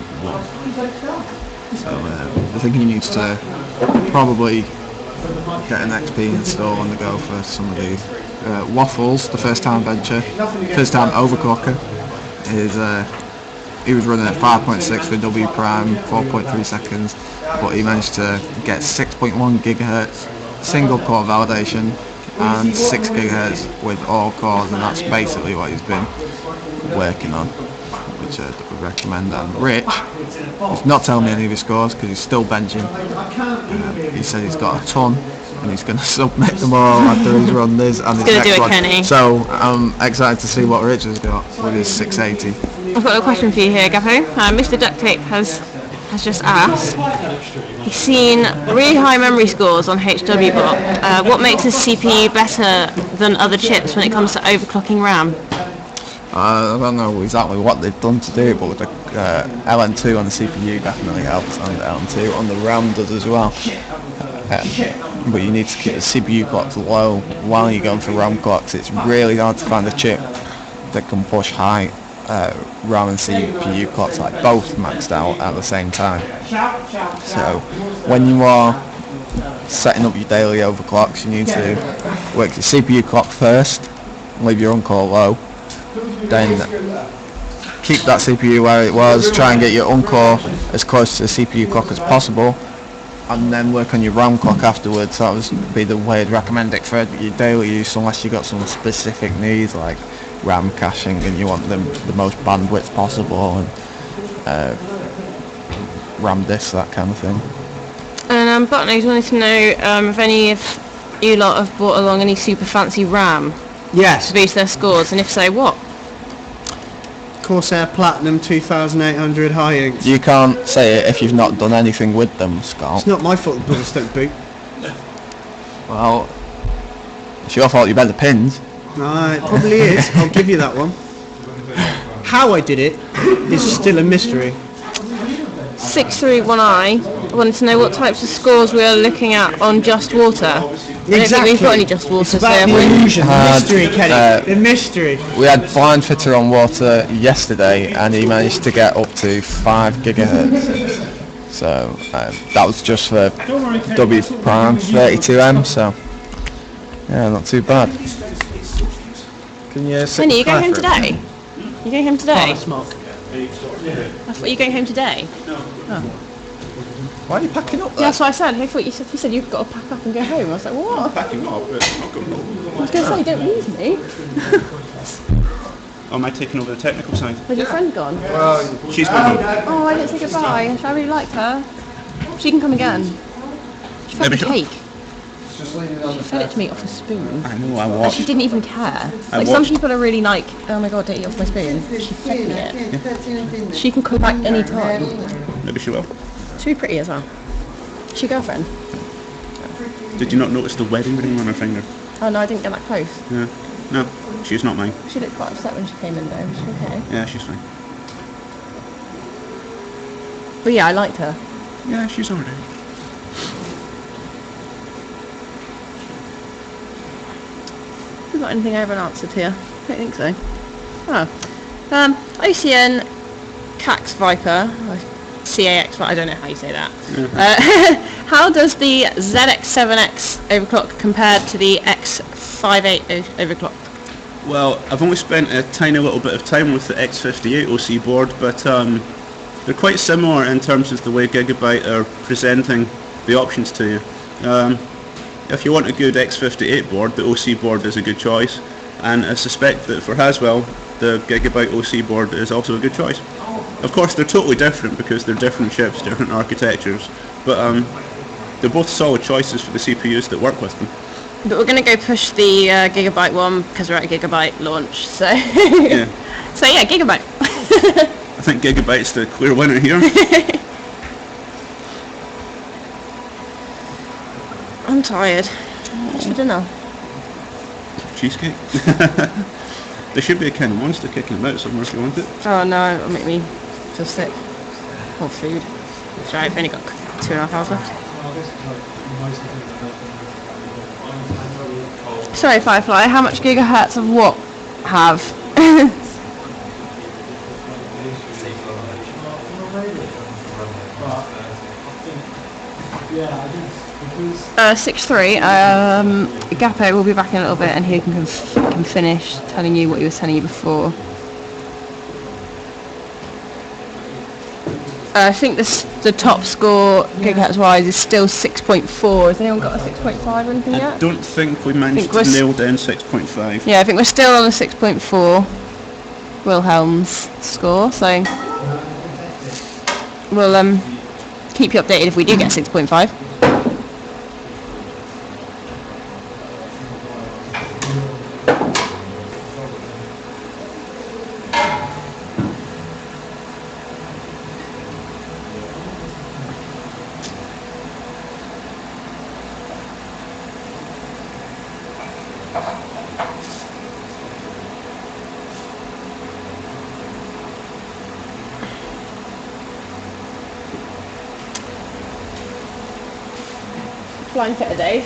So I think he needs to probably get an XP install on the go for some of these. Waffles, the first time bencher, first time overclocker, is he was running at 5.6 for W Prime, 4.3 seconds, but he managed to get 6.1 GHz single core validation and 6 GHz with all cores, and that's basically what he's been working on, which I would recommend. And Rich is not telling me any of his scores because he's still benching. He said he's got a ton and he's going to submit them all after he's run this and his next one. Kenny. So I'm excited to see what Rich has got with his 680. I've got a question for you here, Gappo. Mr. Duct Tape has just asked. He's seen really high memory scores on HWBot. What makes his CPU better than other chips when it comes to overclocking RAM? I don't know exactly what they've done to do it, but the LN2 on the CPU definitely helps, and LN2 on the RAM does as well. But you need to keep the CPU clocks low while you're going for RAM clocks. It's really hard to find a chip that can push high RAM and CPU clocks, like both maxed out at the same time. So when you are setting up your daily overclocks, you need to work your CPU clock first, leave your on-call low, then keep that CPU where it was, try and get your on-call as close to the CPU clock as possible, and then work on your RAM clock afterwards. That would be the way I'd recommend it for your daily use, unless you've got some specific needs like RAM caching and you want them the most bandwidth possible, and RAM disks, that kind of thing. And Buttnose wanted to know if any of you lot have brought along any super fancy RAM Yes. to boost their scores, and if so, what? Corsair Platinum 2800 high inks. You can't say it if you've not done anything with them, Scott. It's not my fault the bullets don't boot. Well, it's your fault you bent the pins. It probably is. I'll give you that one. How I did it is still a mystery. 6319 wanted to know what types of scores we are looking at on Just Water. I don't think we've got any Just Water It's today, about have the we? illusion, the Had, mystery, Kenny. The mystery. We had Blind Fitter on water yesterday, and he managed to get up to 5 gigahertz. So that was just for W Prime 32M. So yeah, not too bad. Can you? Penny, you going home today? You going home today? Smoke. I thought you were going home today. Why are you packing up Yeah, there? that's what I said. I thought you said you've got to pack up and go home. I was like, what? Packing up, but not going home. I was going to say, don't leave me. Am I taking over the technical side? Where's your friend gone? She's going home. Oh, I didn't say goodbye. I really liked her. She can come again. She fed Maybe the she'll- cake. She fed it to me off a spoon. I know, I And watched. she didn't even care. I Like some watched. people are really like, oh my god, don't eat off my spoon. She fed me it. She can come back any time. Maybe she will. She's really pretty as well. She's your girlfriend. Did you not notice the wedding ring on her finger? Oh no, I didn't get that close. Yeah. No, she's not mine. She looked quite upset when she came in though. Was she okay? Yeah, she's fine. But yeah, I liked her. Yeah, she's alright. Have you got anything I haven't answered here? I don't think so. Oh. OCN Cax Viper. Or CAX, I don't know how you say that. How does the ZX7X overclock compare to the X58 overclock? Well, I've only spent a tiny little bit of time with the X58 OC board, but they're quite similar in terms of the way Gigabyte are presenting the options to you. If you want a good X58 board, the OC board is a good choice, and I suspect that for Haswell, the Gigabyte OC board is also a good choice. Of course, they're totally different because they're different chips, different architectures, but they're both solid choices for the CPUs that work with them. But we're going to go push the Gigabyte one because we're at Gigabyte launch, so... Yeah. So yeah, Gigabyte. I think Gigabyte's the clear winner here. I'm tired. What's for dinner? Cheesecake. There should be a kind of monster kicking about somewhere if you want it. Oh no, it'll make me feel sick. Or food. It's right, I've only got 2.5 hours left. Sorry, Firefly, how much gigahertz of what have? 6-3. Gapo will be back in a little bit and he can finish telling you what he was telling you before. I think the top score gigahertz wise is still 6.4. Has anyone got a 6.5 or anything I yet? don't think we managed to nail down 6.5. Yeah, I think we're still on the 6.4 Wilhelm's score, so we'll keep you updated if we do get 6.5. Blind fitter days.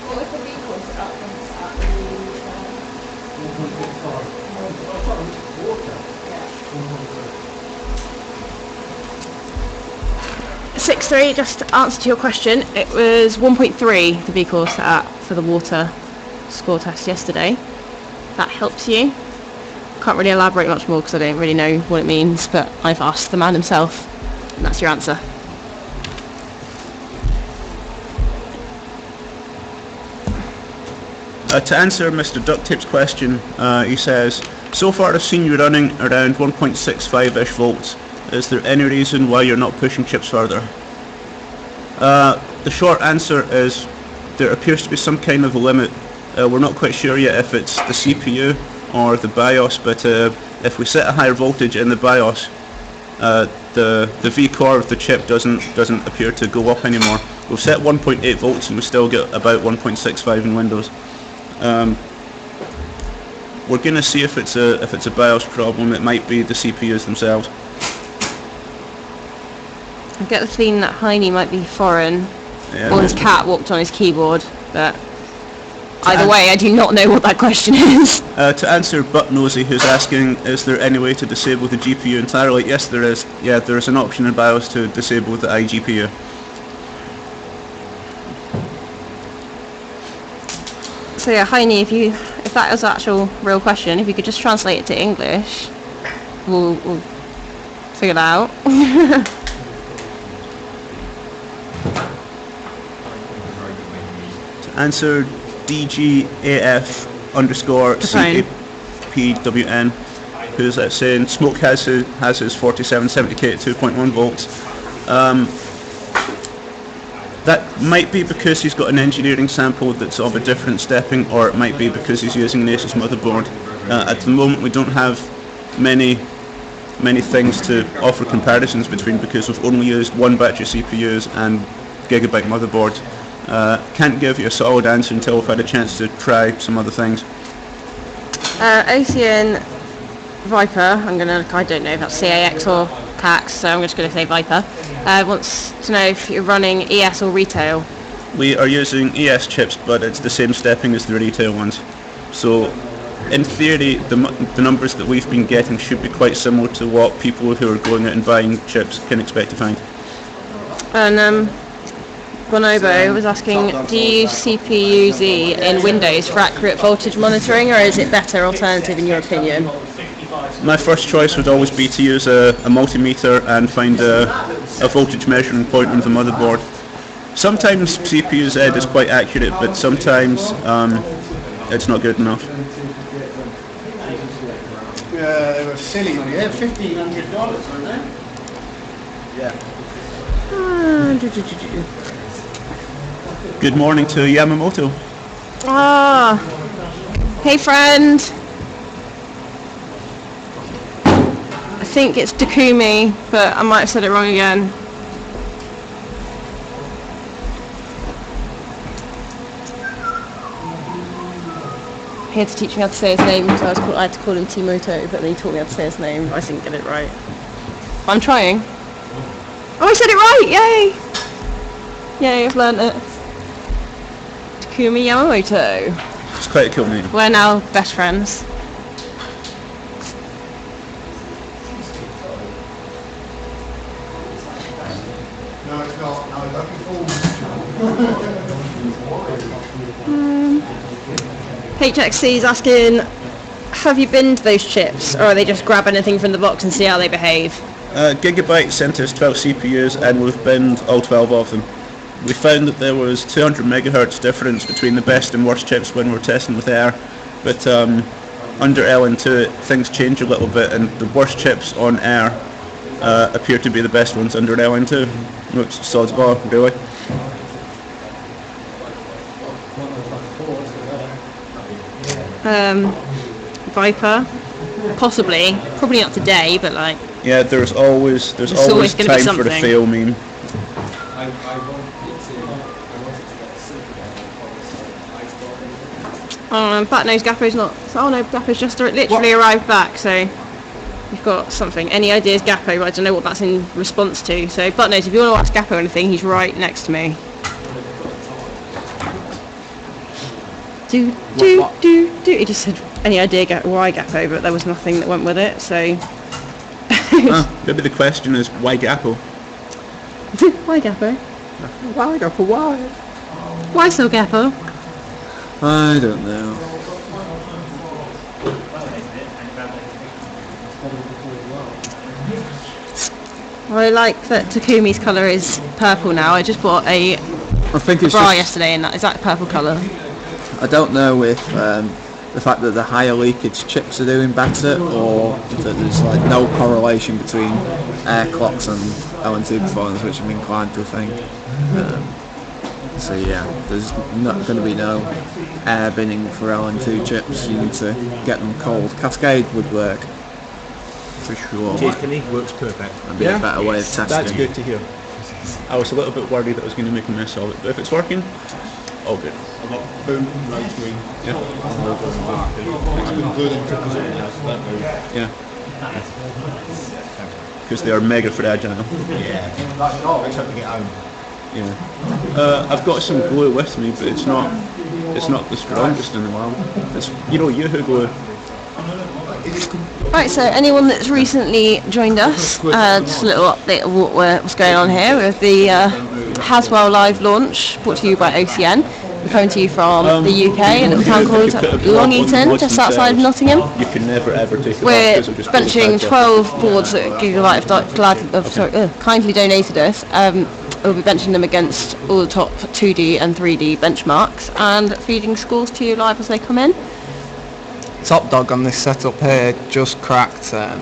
What was the recourse at the 6.3, just to answer to your question, it was 1.3 the V course at for the water score test yesterday. That helps you. Can't really elaborate much more because I don't really know what it means, but I've asked the man himself, and that's your answer. To answer Mr. Ducktape's question, he says, so far I've seen you running around 1.65-ish volts. Is there any reason why you're not pushing chips further? The short answer is there appears to be some kind of a limit. We're not quite sure yet if it's the CPU or the BIOS, but if we set a higher voltage in the BIOS, the V-core of the chip doesn't appear to go up anymore. We've set 1.8 volts and we still get about 1.65 in Windows. We're going to see if it's a BIOS problem. It might be the CPUs themselves. I get the feeling that Heine might be foreign, Yeah, or his cat walked on his keyboard, but either way, I do not know what that question is. to answer Butt Nosy, who's asking, is there any way to disable the GPU entirely? Yes, there is. Yeah, there is an option in BIOS to disable the iGPU. So yeah, Heine, if that was the actual real question, if you could just translate it to English, we'll figure that out. To answer DGAF_CAPWN, who's saying Smoke has his 4770K at 2.1 volts. That might be because he's got an engineering sample that's of a different stepping, or it might be because he's using an Asus motherboard. At the moment we don't have many things to offer comparisons between because we've only used one batch of CPUs and gigabyte motherboards. Can't give you a solid answer until we've had a chance to try some other things. Ocean Viper, I don't know if that's CAX or CAX, so I'm just going to say Viper, wants to know if you're running ES or retail. We are using ES chips, but it's the same stepping as the retail ones. So, in theory, the numbers that we've been getting should be quite similar to what people who are going out and buying chips can expect to find. And Bonobo was asking, do you use CPU-Z in Windows for accurate voltage monitoring, or is it better alternative in your opinion? My first choice would always be to use a multimeter and find a voltage measuring point on the motherboard. Sometimes CPU-Z is quite accurate, but sometimes it's not good enough. Yeah, they were silly. Yeah, $1,500, weren't they? Yeah. Good morning to Yamamoto. Hey friend. I think it's Takumi, but I might have said it wrong again. He had to teach me how to say his name, so I had to call him Timoto, but then he taught me how to say his name. I didn't get it right. But I'm trying. Oh, I said it right! Yay! Yay, I've learnt it. Takumi Yamamoto. It's quite a cool name. We're now best friends. No, it's not. No, looking forward. HXC is asking, have you binned those chips, or are they just grab anything from the box and see how they behave? Gigabyte sent us 12 CPUs and we've binned all 12 of them. We found that there was 200 megahertz difference between the best and worst chips when we're testing with air, but under LN2 things change a little bit and the worst chips on air appear to be the best ones under LN2. Which sod's law, really. Viper, possibly, probably not today, but like. Yeah, there's always always time gonna be for the something. fail meme. Batnose Gappo's not. Oh no, Gappo's just literally arrived back, so we've got something. Any ideas, Gappo? But I don't know what that's in response to. So Batnose, if you want to ask Gappo anything, he's right next to me. Do. He just said any idea why Gappo, but there was nothing that went with it. So. Maybe the question is why Gappo? Why Gappo? Why, Gappo, why? Why so Gappo? I don't know. Well, I like that Takumi's colour is purple now. I just bought a think it's bra just, yesterday and is that purple colour? I don't know if the fact that the higher leakage chips are doing better, or that there's like no correlation between air clocks and LN2 performance, which I'm inclined to think. So yeah, there's not going to be no air binning for LN2 chips. You need to get them cold. Cascade would work for sure. Works perfect. That'd be a better way of testing. That's good to hear. I was a little bit worried that I was going to make a mess of it, but if it's working, all good. I've got boom, right wing, Yeah. it's been good and triple zone now, so that goes. Yeah. because they are mega fragile. Yeah. Oh, it's up to get home. Yeah. I've got some glue with me, but it's not the strongest in the world. It's Yoo-hoo glue. Right, so anyone that's recently joined us, just a little update of what's going on here with the Haswell live launch, brought to you by OCN. We're coming to you from the UK, a little town called Long Eaton, just outside of Nottingham. You can never ever take it We're off, 'cause it'll just benching go 12 boards that Gigabyte have kindly donated us. We'll be benching them against all the top 2D and 3D benchmarks and feeding scores to you live as they come in. Top Dog on this setup here just cracked the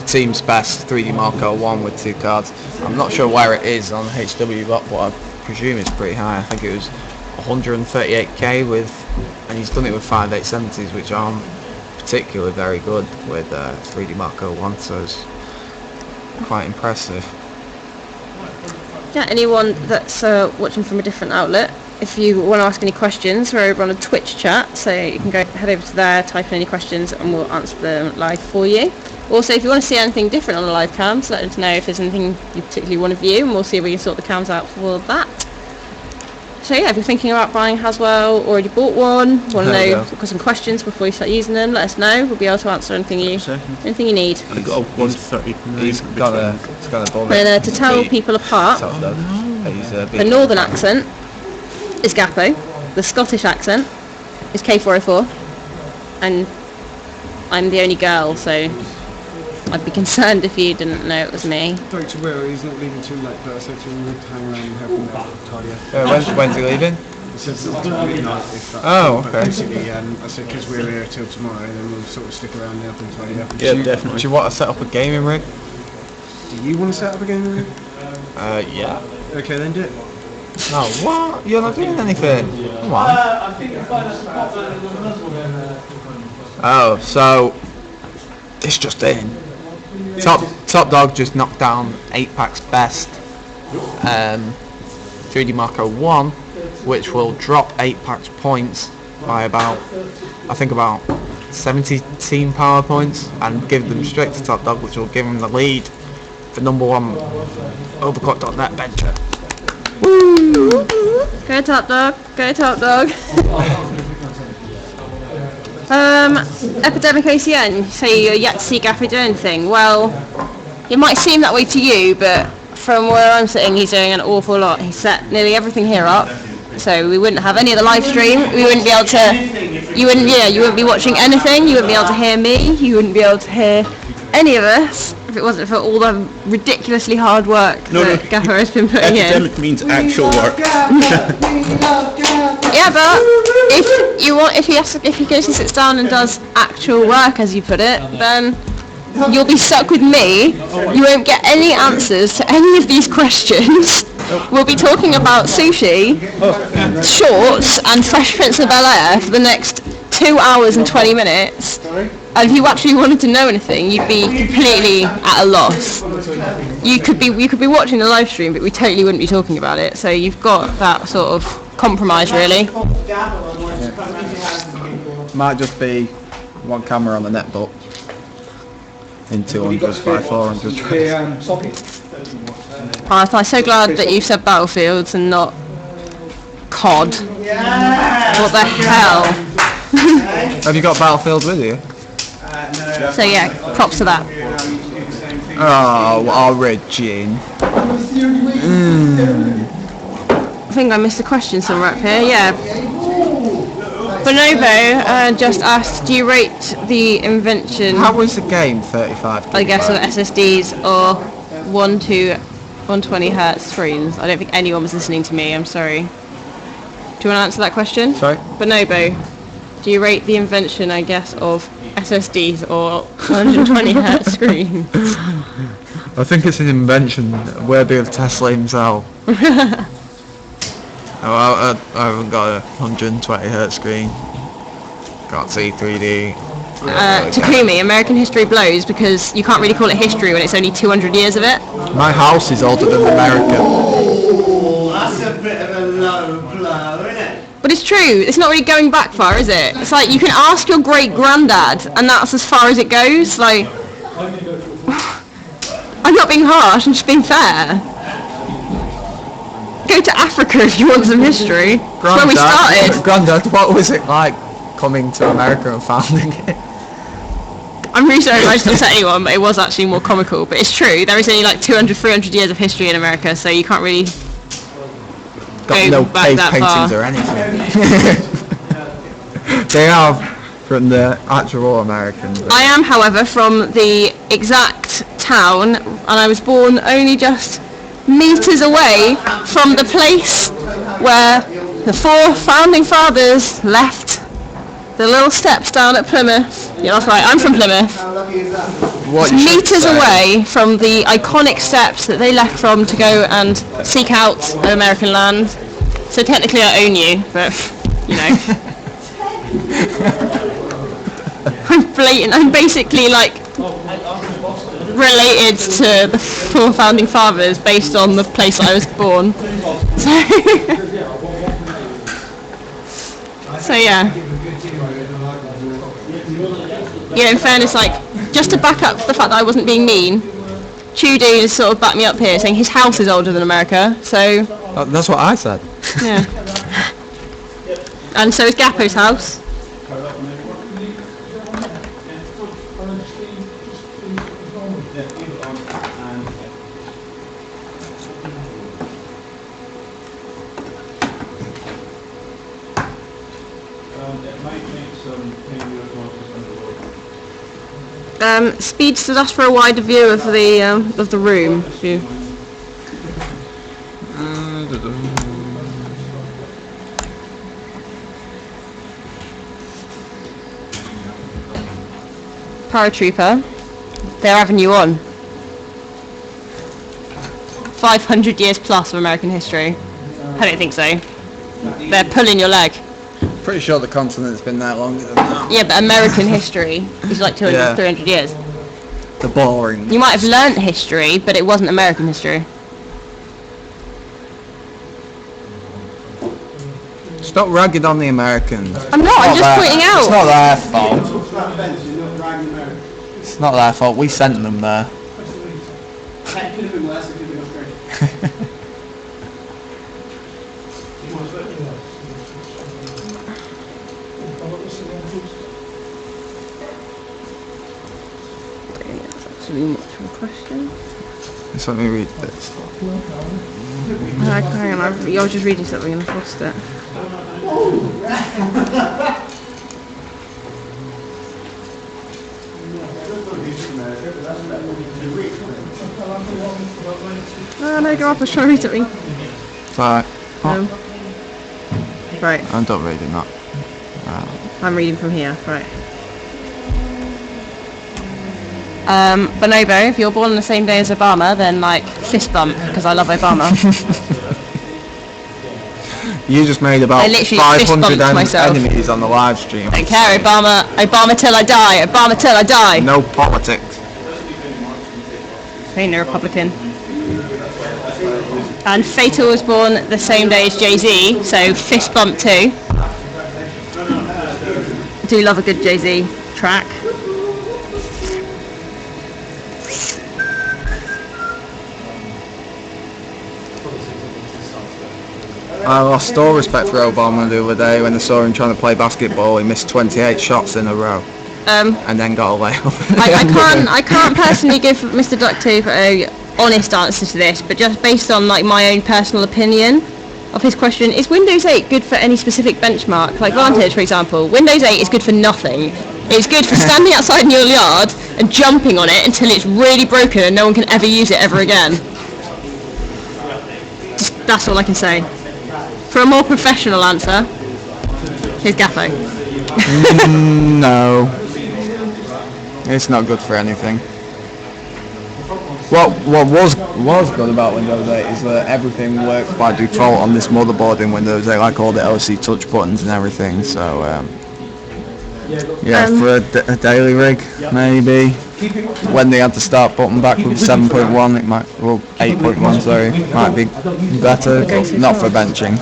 team's best 3D Marco 1 with 2 cards. I'm not sure where it is on HWBot, but I presume it's pretty high. I think it was 138k and he's done it with 5870s, which aren't particularly very good with 3D Marco 1, so it's quite impressive. Yeah, anyone that's watching from a different outlet, if you want to ask any questions, we're over on a Twitch chat, so you can head over to there, type in any questions, and we'll answer them live for you. Also, if you want to see anything different on the live cams, let us know if there's anything you particularly want to view, and we'll see if we can sort the cams out for that. So yeah, if you're thinking about buying Haswell, already bought one, want to know, got some questions before you start using them, let us know. We'll be able to answer anything you need. I got a 130. He's got a bullet. And to tell people apart, the northern accent is Gappo, the Scottish accent is K404, and I'm the only girl, so I'd be concerned if you didn't know it was me. Dr. Will, he's not leaving too late, but I said to him we'd hang around and help him out cardio. When's he leaving? He said sort of midnight, if that's Oh, but okay. basically, I said because we're here till tomorrow, then we'll sort of stick around and help him tidy up. Yeah, Do definitely. you want to set up a gaming rig? Do you want to set up a game room? Yeah. Okay, then do it. No, what? You're not doing anything. Come on. Oh, so it's just in. Top Dog just knocked down 8-Pack's best 3D Marco 1, which will drop 8-Pack's points by about 17 power points and give them straight to Top Dog, which will give him the lead for number 1 Overclock.net bencher. Woo! Go Top Dog, go Top Dog. Epidemic OCN, say you're yet to see Gaffy do anything. Well, it might seem that way to you, but from where I'm sitting, he's doing an awful lot. He's set nearly everything here up, so we wouldn't have any of the live stream. We wouldn't be able to. You wouldn't be watching anything. You wouldn't be able to hear me. You wouldn't be able to hear any of us if it wasn't for all the ridiculously hard work that Gaffer has been putting in. Epidemic means actual work. Yeah, but if he goes and sits down and does actual work, as you put it, then you'll be stuck with me. You won't get any answers to any of these questions. We'll be talking about sushi, shorts, and Fresh Prince of Bel-Air for the next 2 hours and 20 minutes. And if you actually wanted to know anything, you'd be completely at a loss. You could be watching the live stream, but we totally wouldn't be talking about it. So you've got that sort of compromise, really. Might just be one camera on the netbook in 200s by 400s. I'm so glad that you said Battlefields and not COD. What the hell? Have you got Battlefield with you? So yeah, props to that. Oh, origin. I think I missed a question somewhere up here. Yeah. Bonobo just asked, do you rate the invention, How was the game 35? I guess, of SSDs or 120 hertz screens? I don't think anyone was listening to me, I'm sorry. Do you want to answer that question? Sorry? Bonobo, do you rate the invention, I guess, of SSDs or 120 hertz screens? I think it's an invention worthy of Tesla himself. I haven't got a 120 hertz screen. Can't see 3D. Takumi, American history blows because you can't really call it history when it's only 200 years of it. My house is older than America. Oh, that's a bit of a low blow, isn't it? But it's true, it's not really going back far, is it? It's like you can ask your great granddad and that's as far as it goes. Like, I'm not being harsh, I'm just being fair. Go to Africa if you want some history. It's where we started. Grandad, what was it like coming to America and founding it? I'm really sorry if I just upset anyone, but it was actually more comical. But it's true, there is only like 200, 300 years of history in America, so you can't really Got go no back cave that paintings far. or anything. They are from the actual Americans. But I am, however, from the exact town, and I was born only just meters away from the place where the 4 founding fathers left the little steps down at Plymouth. Yeah, that's right, I'm from Plymouth. what you should Meters say- away from the iconic steps that they left from to go and seek out an American land. So technically I own you, but, you know. I'm blatant, I'm basically like related to the 4 founding fathers based on the place I was born. So yeah. Yeah, in fairness, like, just to back up the fact that I wasn't being mean, Chudu sort of backed me up here, saying his house is older than America, so, That's what I said. yeah. And so is Gapo's house. Speeds to us for a wider view of the room. If you... Paratrooper, they're having you on. 500 years plus of American history. I don't think so. They're pulling your leg. Pretty sure the continent's been there longer than that. Yeah, but American history is like 200, Yeah. 300 years. The boring. You might have learnt history, but it wasn't American history. Stop ragging on the Americans. I'm not, I'm just pointing It's out. not their fault. It's not their fault. We sent them there. That's actually much of a question. Just let me read this. Hang on, I was just reading something and I lost it. Oh no, go up, I was trying to read something. Right. Right, I'm not reading that. I'm reading from here, right. Bonobo, if you're born on the same day as Obama, then like fist bump, because I love Obama. You just made about I literally 500 fist bumped myself. enemies on the live stream. Don't care, Obama till I die, Obama till I die. No politics. Ain't no Republican. And Fatal was born the same day as Jay-Z, so fist bump too. Do love a good Jay-Z track. I lost all respect for Obama the other day when I saw him trying to play basketball. He missed 28 shots in a row and then got a layup. I can't personally give Mr. Ducktooth a honest answer to this, but just based on like my own personal opinion of his question, is Windows 8 good for any specific benchmark? Like Vantage, for example, Windows 8 is good for nothing. It's good for standing outside in your yard and jumping on it until it's really broken and no one can ever use it ever again. That's all I can say. For a more professional answer, here's Gaffo. No. It's not good for anything. What was good about Windows 8 is that everything works by default on this motherboard in Windows 8, like all the LC touch buttons and everything, so for a daily rig, maybe. When they had the start button back with 7.1, it might, well, 8.1, sorry, might be better, but not for benching.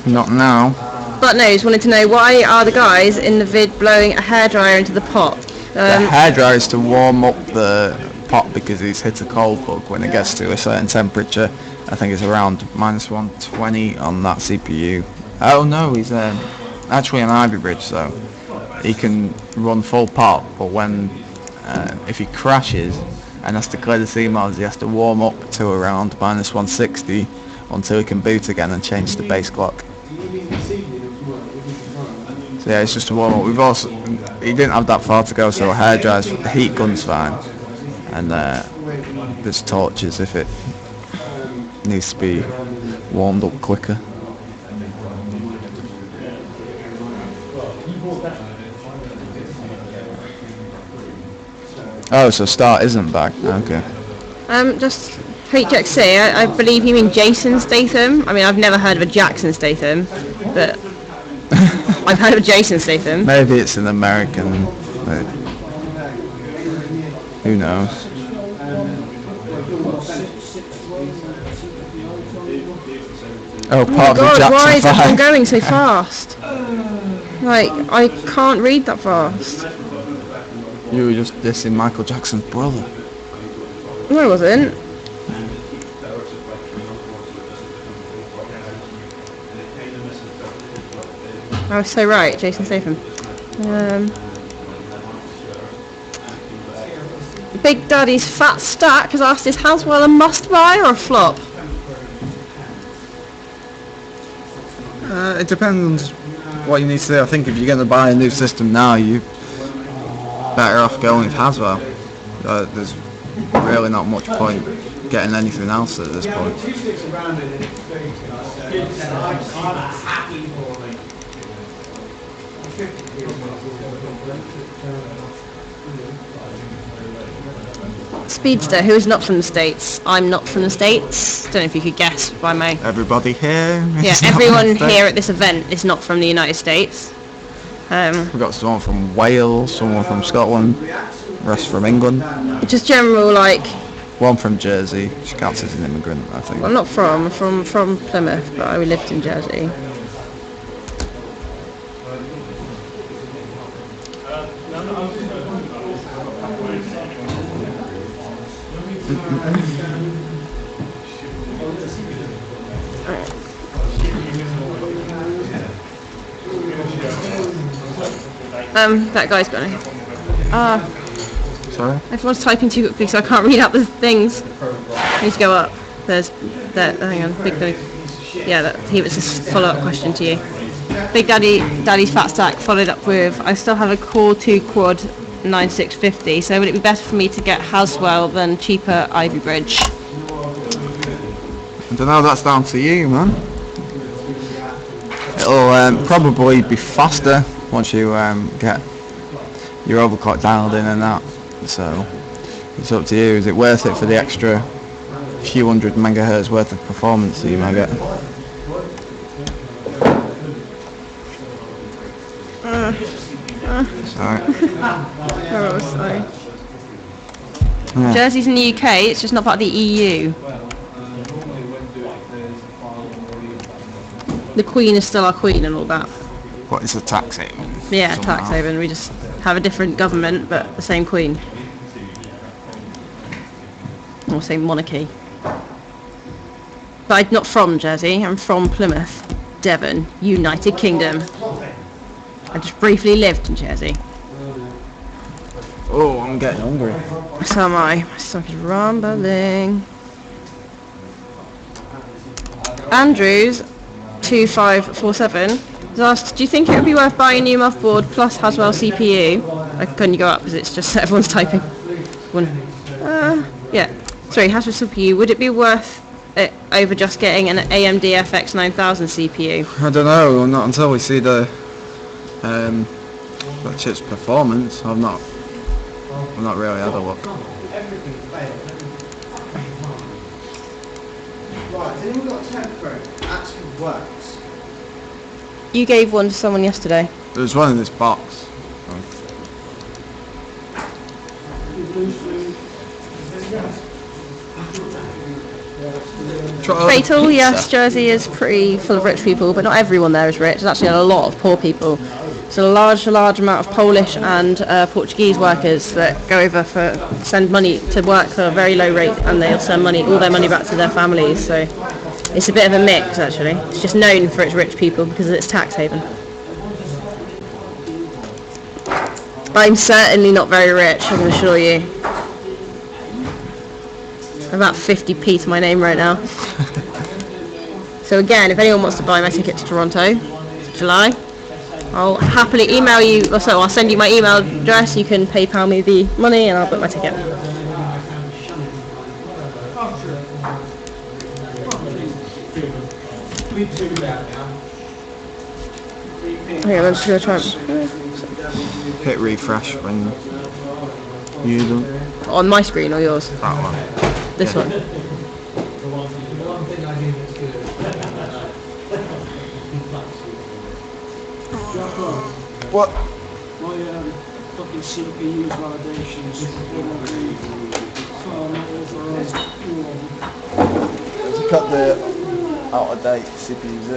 Not now. But knows wanted to know, why are the guys in the vid blowing a hairdryer into the pot? The hairdryer is to warm up the pop because he's hit a cold plug when it gets to a certain temperature. I think it's around -120 on that CPU. Oh no, he's actually an Ivy Bridge, so he can run full pop, but when if he crashes and has to clear the CMOS, he has to warm up to around -160 until he can boot again and change the base clock. So yeah, it's just a warm up. He didn't have that far to go, so hair dries, the heat gun's fine, and there's torches if it needs to be warmed up quicker. Oh, so Start isn't back. Okay. Just HXC, I believe you mean Jason Statham. I mean, I've never heard of a Jackson Statham, but I've heard of Jason Statham. Maybe it's an American. Who knows? Oh, part of the God, Jackson why is everyone 5. going so fast? Like, I can't read that fast. You were just dissing Michael Jackson's brother. No, I wasn't. I was so right, Jason Statham. Big Daddy's Fat Stack has asked, is Haswell a must-buy or a flop? It depends what you need to do. I think if you're going to buy a new system now, you're better off going with Haswell. There's really not much point getting anything else at this point. Speedster, who is not from the States. I'm not from the States. Don't know if you could guess by my... Everybody here? Yeah, everyone here at this event is not from the United States. We've got someone from Wales, someone from Scotland, the rest from England. Just general, like... One from Jersey. She counts as an immigrant, I think. I'm not from Plymouth, but I lived in Jersey. That guy's got it. Sorry? Everyone's typing too quickly, so I can't read out the things. I need to go up. There's that. Hang on, Big Daddy. Yeah, he was just a follow-up question to you. Big Daddy's Fat Stack followed up with, I still have a Core 2 Quad 9650, so would it be better for me to get Haswell than cheaper Ivy Bridge? I don't know, that's down to you, man. It'll probably be faster once you get your overclock dialed in and that. So it's up to you. Is it worth it for the extra few hundred megahertz worth of performance that you might get? Sorry. Oh, sorry. Yeah. Jersey's in the UK, it's just not part of the EU. The Queen is still our Queen and all that. What is a tax haven? Yeah, Somehow. tax haven. We just have a different government, but the same Queen. Or same monarchy. But I'm not from Jersey, I'm from Plymouth, Devon, United Kingdom. I just briefly lived in Jersey. Oh, I'm getting hungry. So am I. My stomach is rumbling. Andrews 2547 has asked, do you think it would be worth buying a new motherboard plus Haswell CPU? Can you go up because it's just everyone's typing. Yeah. Sorry, Haswell CPU. Would it be worth it over just getting an AMD FX 9000 CPU? I don't know. Not until we see the chip's performance. I've not really had a look. Right, has anyone got a temporary that actually works? You gave one to someone yesterday. There's one in this box. Fatal, yes, Jersey is pretty full of rich people, but not everyone there is rich. There's actually a lot of poor people. So a large amount of Polish and Portuguese workers that go over send money to work for a very low rate, and they'll send all their money back to their families. So it's a bit of a mix, actually. It's just known for its rich people because of its tax haven. I'm certainly not very rich, I can assure you. I'm about 50p to my name right now. So again, if anyone wants to buy my ticket to Toronto, July, I'll happily email you, so I'll send you my email address, you can PayPal me the money and I'll book my ticket. Okay, I'm just going to try Hit refresh when you do. on my screen or yours? That one. This one. What? My fucking CPU validations wouldn't be far not authorised. Has it got the out of date CPU-Z?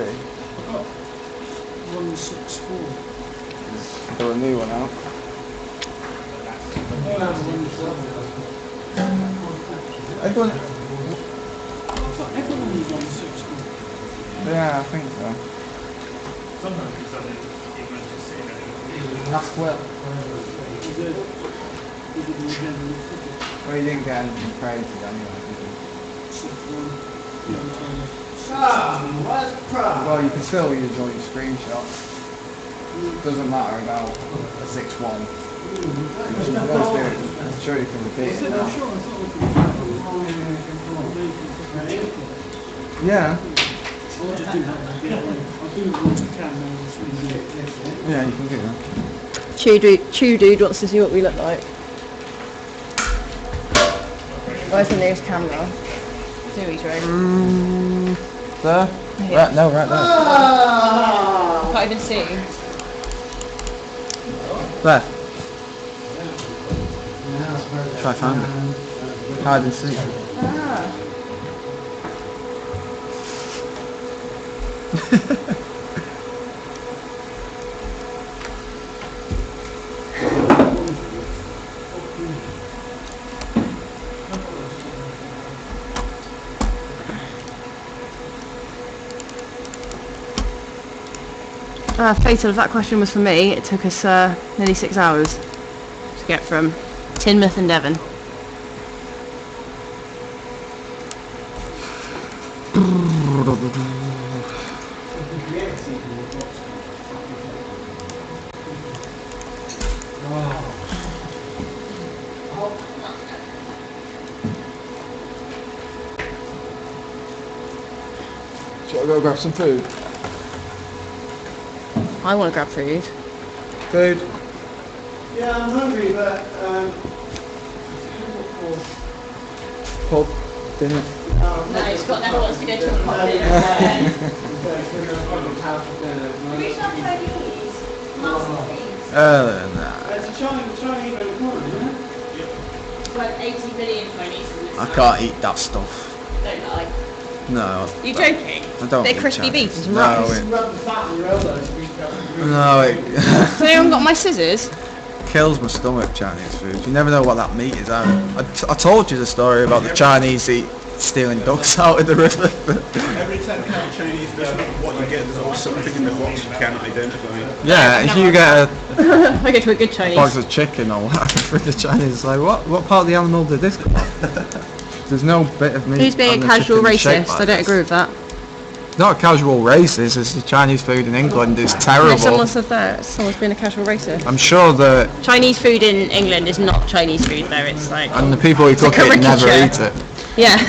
164. Is there a new one out? Everyone. Everyone needs 160. Yeah, I think so. Haswell. Well, you didn't get anything crazy anyway, did you? Well, you can still use all your screenshots. Doesn't matter about a 6.1. I'm sure you can repeat it now. Yeah. Yeah, you can do that. Chew dude wants to see what we look like. Where's the nearest camera? Dewey's right. There? Yeah. Right, no, right there. Can't even see. There. Try find it. Hide and seek. Fatal, if that question was for me, it took us nearly 6 hours to get from Teignmouth in Devon. Shall I go grab some food? I want to grab food. Food? Yeah, I'm hungry, but Pub? Dinner? No, Scott never wants to go to a pub. Nah. it's a Chinese restaurant, isn't it? Like 80 billion Chinese. I can't eat that stuff. Don't lie. No. You joking? I don't They're eat crispy Chinese. beef and some No, rice. it, Rub the fat on your elbows. no, it So you haven't got my scissors? kills my stomach, Chinese food. You never know what that meat is out. I told you the story about the Chinese stealing ducks out of the river. Every time you have Chinese dish, what you get, there's always something in the box you cannot identify. Yeah, if you get a I go to a good Chinese. box of chicken or whatever for the Chinese, it's like, what part of the animal did this come from? There's no bit of meat. Who's being on a the casual chicken shaped racist? like I don't this. agree with that. Not a casual racist, it's the Chinese food in England is No, terrible. someone said that. Someone's been a casual racist. I'm sure that, Chinese food in England is not Chinese food there. It's like, and the people who It's a cook it never eat caricature. it. yeah.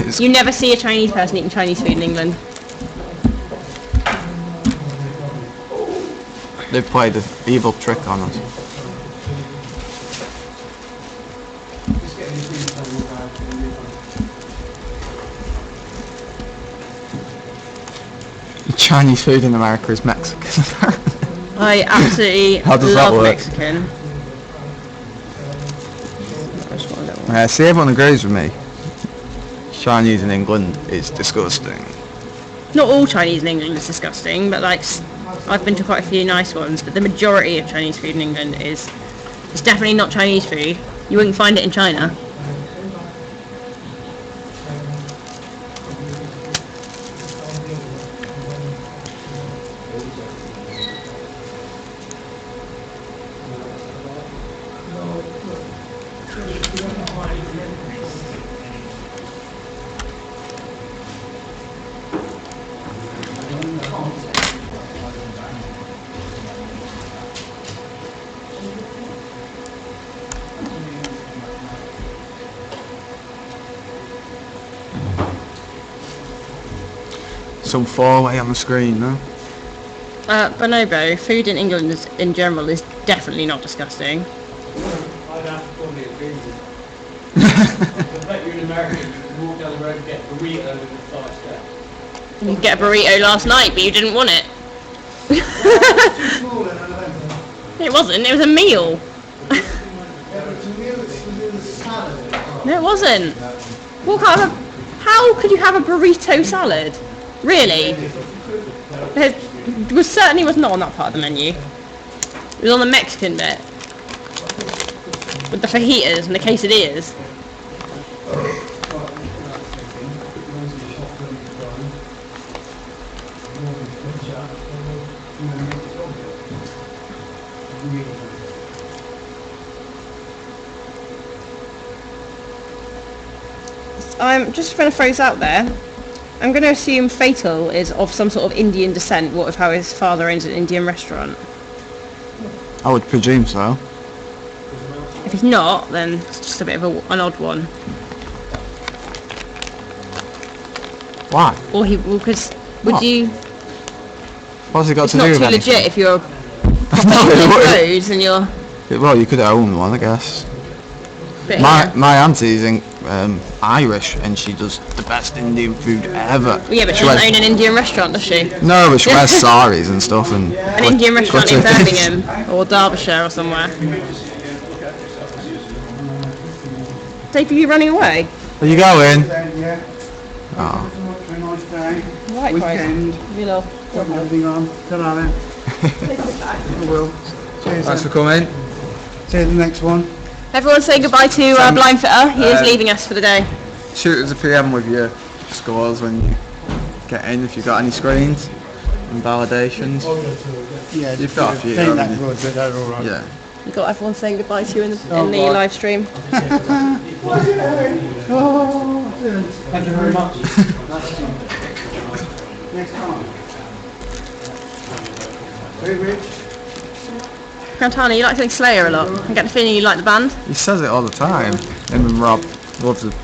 It's- You never see a Chinese person eating Chinese food in England. They've played an evil trick on us. Chinese food in America is Mexican. I absolutely How does that love work? Mexican. See, everyone agrees with me. Chinese in England is disgusting. Not all Chinese in England is disgusting, but like I've been to quite a few nice ones, but the majority of Chinese food in England is it's definitely not Chinese food. You wouldn't find it in China. Some four-way on the screen, no? Bonobo, food in England in general is definitely not disgusting. I'd have to probably agree with you. I bet you're in America, you can walk down the road and get a burrito in 5 steps. You could get a burrito last night, but you didn't want it. Too small and unlimited. It wasn't, it was a meal. Yeah, but it's a meal, it's a salad. No, it wasn't. What kind of how could you have a burrito salad? Really? It was not on that part of the menu. It was on the Mexican bit. With the fajitas and the quesadillas. I'm just going to throw this out there. I'm going to assume Fatal is of some sort of Indian descent, what of how his father owns an Indian restaurant. I would presume so. If he's not, then it's just a bit of an odd one. Why? Or he, because would What? you? What's it got It's to not do too with legit anything? if you're No, it wouldn't. roads and you're. Well, you could own one, I guess. But My auntie's Irish, and she does the best Indian food ever. yeah, but she She doesn't wears- own an Indian restaurant, does she? No, but she wears saris and stuff, and An Indian restaurant in glitter. Birmingham or Derbyshire or somewhere. Dave, are you running away? Are you going? Yeah. Oh. Have a nice day. Right, Weekend. You know. Got everything on. Ta-ra then. I will. Cheers. Thanks for then. coming. See you at the next one. Everyone say goodbye to Blind Fitter. He is leaving us for the day. Shoot us a PM with your scores when you get in, if you've got any screens and validations. Yeah, You've got a few, Ain't that haven't you? good, but they're all right. Yeah. You got everyone saying goodbye to you in the right. live stream. Thank you very much. Next time. Very rich. Grantana, you like to think Slayer a lot. I get the feeling you like the band. He says it all the time. Him and Rob loves it.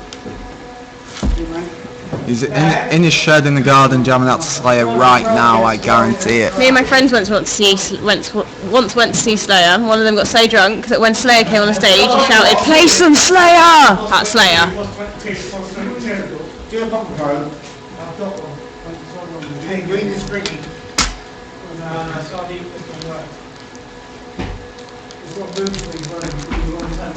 He's in his shed in the garden jamming out to Slayer right now, I guarantee it. Me and my friends once went to see Slayer. One of them got so drunk that when Slayer came on the stage, he shouted, "Play some Slayer!" At Slayer. Do you have a bubble cone? I've got one. Hey, green is pretty. No, so I need this one work. It's got boots for you running long time.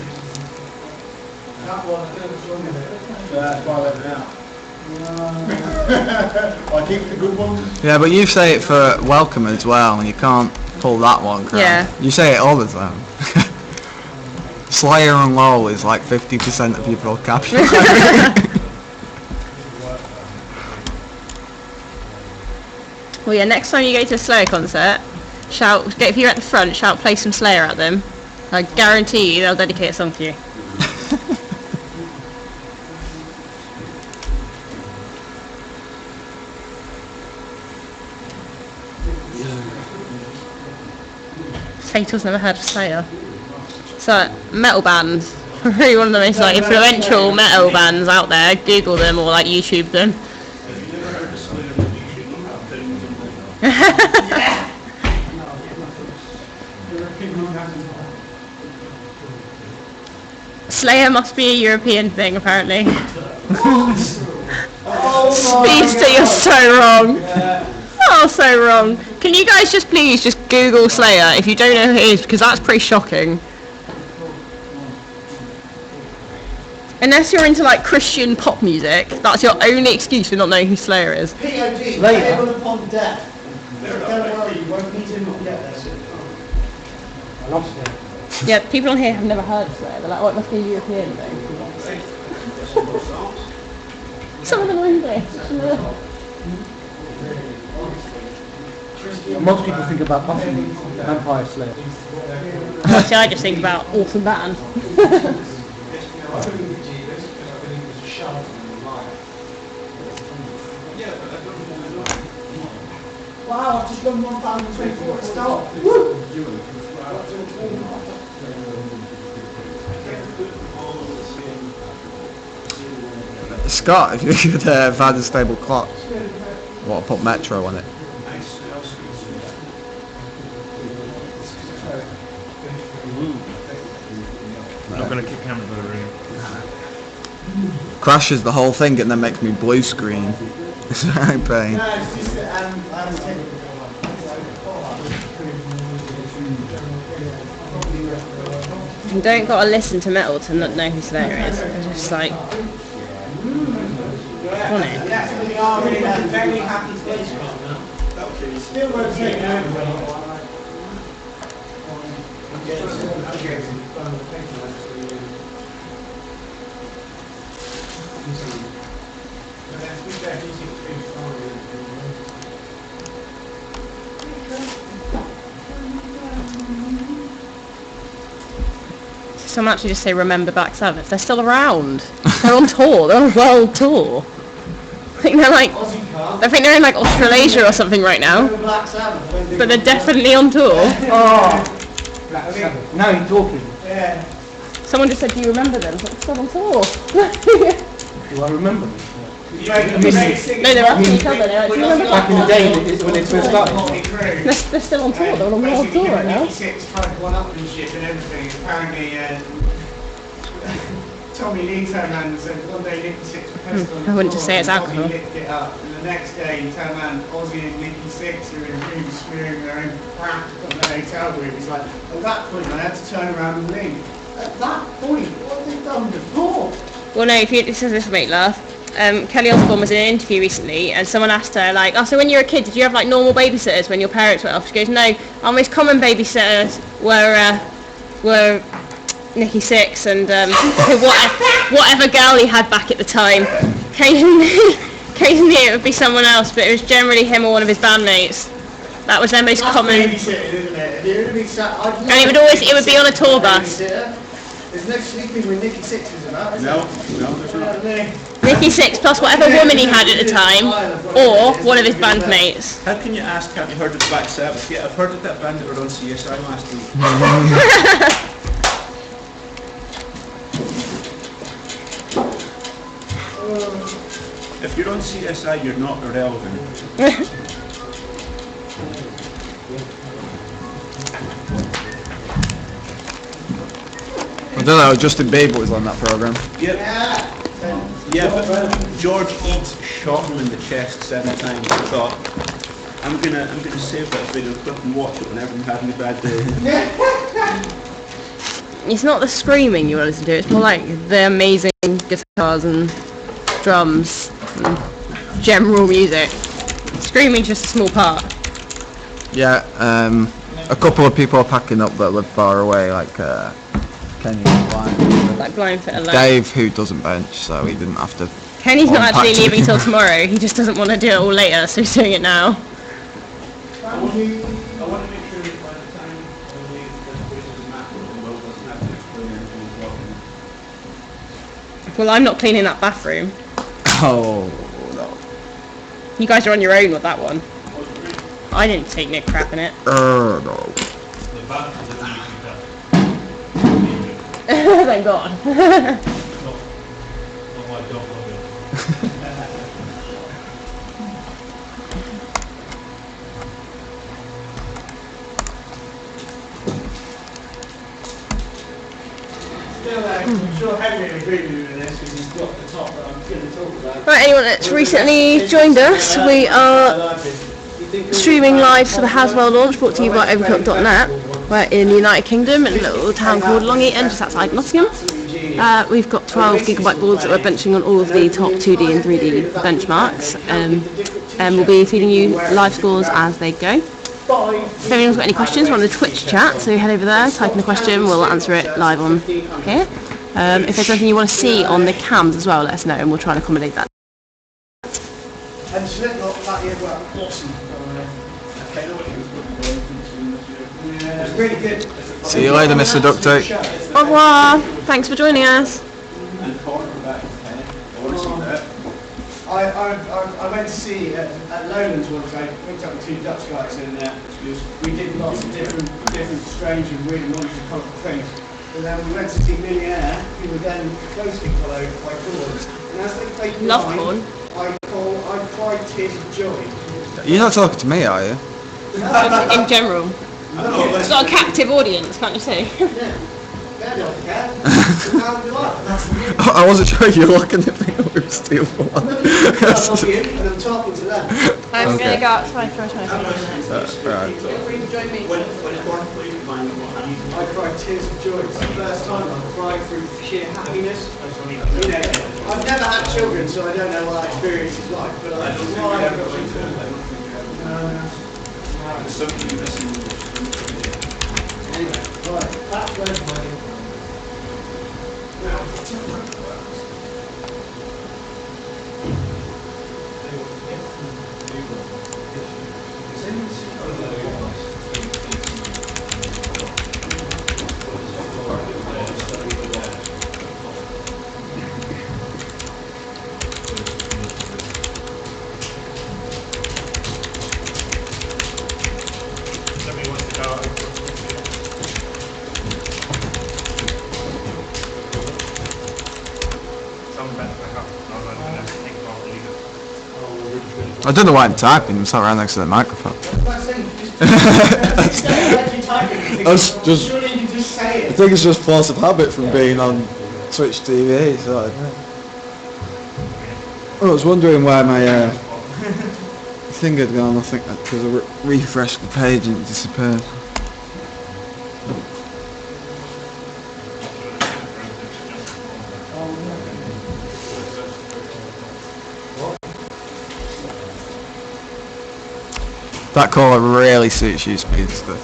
That one, I don't know what's wrong with it. So that's why I let it out. I keep the good ones. Yeah, but you say it for Welcome as well, and you can't pull that one, crap. Yeah. You say it all the time. Slayer and LOL is like 50% of your vocabulary. Well, yeah, next time you go to a Slayer concert, if you're at the front, shout "Play some Slayer" at them. I guarantee you they'll dedicate a song to you. Fatal's never heard of Slayer. So, metal bands. Really one of the most like influential metal bands out there. Google them or like YouTube them. Slayer must be a European thing, apparently. Speedster, you're so wrong. Oh, so wrong. Can you guys please just Google Slayer if you don't know who it is, because that's pretty shocking. Unless you're into like Christian pop music, that's your only excuse for not knowing who Slayer is. POD, Payable Upon Death. Don't worry, you won't need to get there. I lost it. Yeah, people on here have never heard of Slayer. They're like, oh, it must be a European thing. Some of them are English. Most people think about Buffy the Vampire Slayer. Actually, I just think about awesome band. Wow, I've just done 1,024 at start. Woo! Scott, if you could find a stable clock, what, put Metro on it. I'm not going to kick him out of the room. Crashes the whole thing and then makes me blue screen. It's very pain. No, it's just that You don't gotta listen to metal to not know who Slayer is. It's just like on it. That's going to be our really very happy stage. Still won't take Some actually just say remember Black Sabbath. They're still around. They're on tour. They're on a world tour. I think they're in like Australasia or something right now. But they're definitely on tour. Oh, Black Sabbath. Now you're talking. Yeah. Someone just said, do you remember them? They're still on tour. Do I remember them? No, they're actually covered. They're like, do you remember Back in the day when they first started. They're still on tour. They're on a world tour right now. 96 tried one-upmanship and everything. Apparently, Tommy Lee turned around and said, one day Nicky Six were pissed on the I wouldn't just floor, say it's and alcohol. Ozzy licked it up. And the next day he turned around, Ozzy and Nicky Six were in rooms smearing their own crap on the hotel room. He's like, at that point I had to turn around and leave. At that point, what have they done before? Well, no, this will make laugh. Kelly Osbourne was in an interview recently, and someone asked her, like, oh, so when you were a kid, did you have like normal babysitters when your parents went off? She goes, no, our most common babysitters were Nicky Six and whatever girl he had back at the time. Occasionally it would be someone else, but it was generally him or one of his bandmates. That was their most common. Babysitting, isn't it? And it would be on a tour bus. There's no sleeping with Nicky Six is about, is No, there's not. Nicky Six plus whatever woman he had at the time, or one of his bandmates. How can you ask, have you heard of Black Sabbath? Yeah, I've heard of that band that were on CSI last week. If you're on CSI, you're not irrelevant. I don't know, Justin Bieber was on that programme. Yep. Yeah, but George Eads shot him in the chest 7 times. I thought, I'm gonna save that video clip and watch it whenever I'm having a bad day. It's not the screaming you want to listen to, it's more like the amazing guitars and drums and general music. Screaming's just a small part. Yeah, a couple of people are packing up that live far away, like Kenny and Blind. Like Blind Fit alone. Dave, who doesn't bench, so he didn't have to. Kenny's not unpack actually leaving to- till tomorrow, he just doesn't want to do it all later, so he's doing it now. I want to make sure that by the time I leave, this is immaculate and Will doesn't have to explain anything he's walking. Well, I'm not cleaning that bathroom. Oh, no. You guys are on your own with that one. I didn't take no crap in it. No. Thank God. I'm sure Henry will agree with me with this because he's got the top that I'm going to talk about. Right, anyone that's recently joined us, we are streaming live for the Haswell launch, brought to you by Overcooked.net. We're in the United Kingdom in a little town called Long Eaton, just outside Nottingham. We've got 12 gigabyte boards that we're benching on all of the top 2D and 3D benchmarks. we'll be feeding you live scores as they go. If anyone's got any questions, we're on the Twitch chat, so head over there, type in a question, we'll answer it live on here. If there's anything you want to see on the cams as well, let us know and we'll try and accommodate that. And Slipknot that year were awesome. Yeah, it's really good. See you later, Mr. Ducty. Au revoir. Thanks for joining us. I went to see at Lowlands once. I went up with two Dutch guys and we did lots of different strange and weird and wonderful colourful things. And then we went to see Millionaire, who were then closely followed by Corn. And as they played Love Corn, Corn. I cried tears of joy. You're not talking to me, are you? In general. It's got a captive audience, can't you see? I wasn't sure you were looking at me with steel for one. And I'm talking to them. I'm Okay. going to go outside for a time. Right. Join me. I cried tears of joy. It's the first time I've cried through sheer happiness. You know, I've never had children, so I don't know what that experience is like, but I cried. Anyway, right, that's where's my... I don't know why I'm typing. I'm sat right next to the microphone. I think it's just force of habit from being on Twitch TV. So I was wondering why my thing had gone. I think because I refreshed the page and it disappeared. That colour really suits you, speed stuff.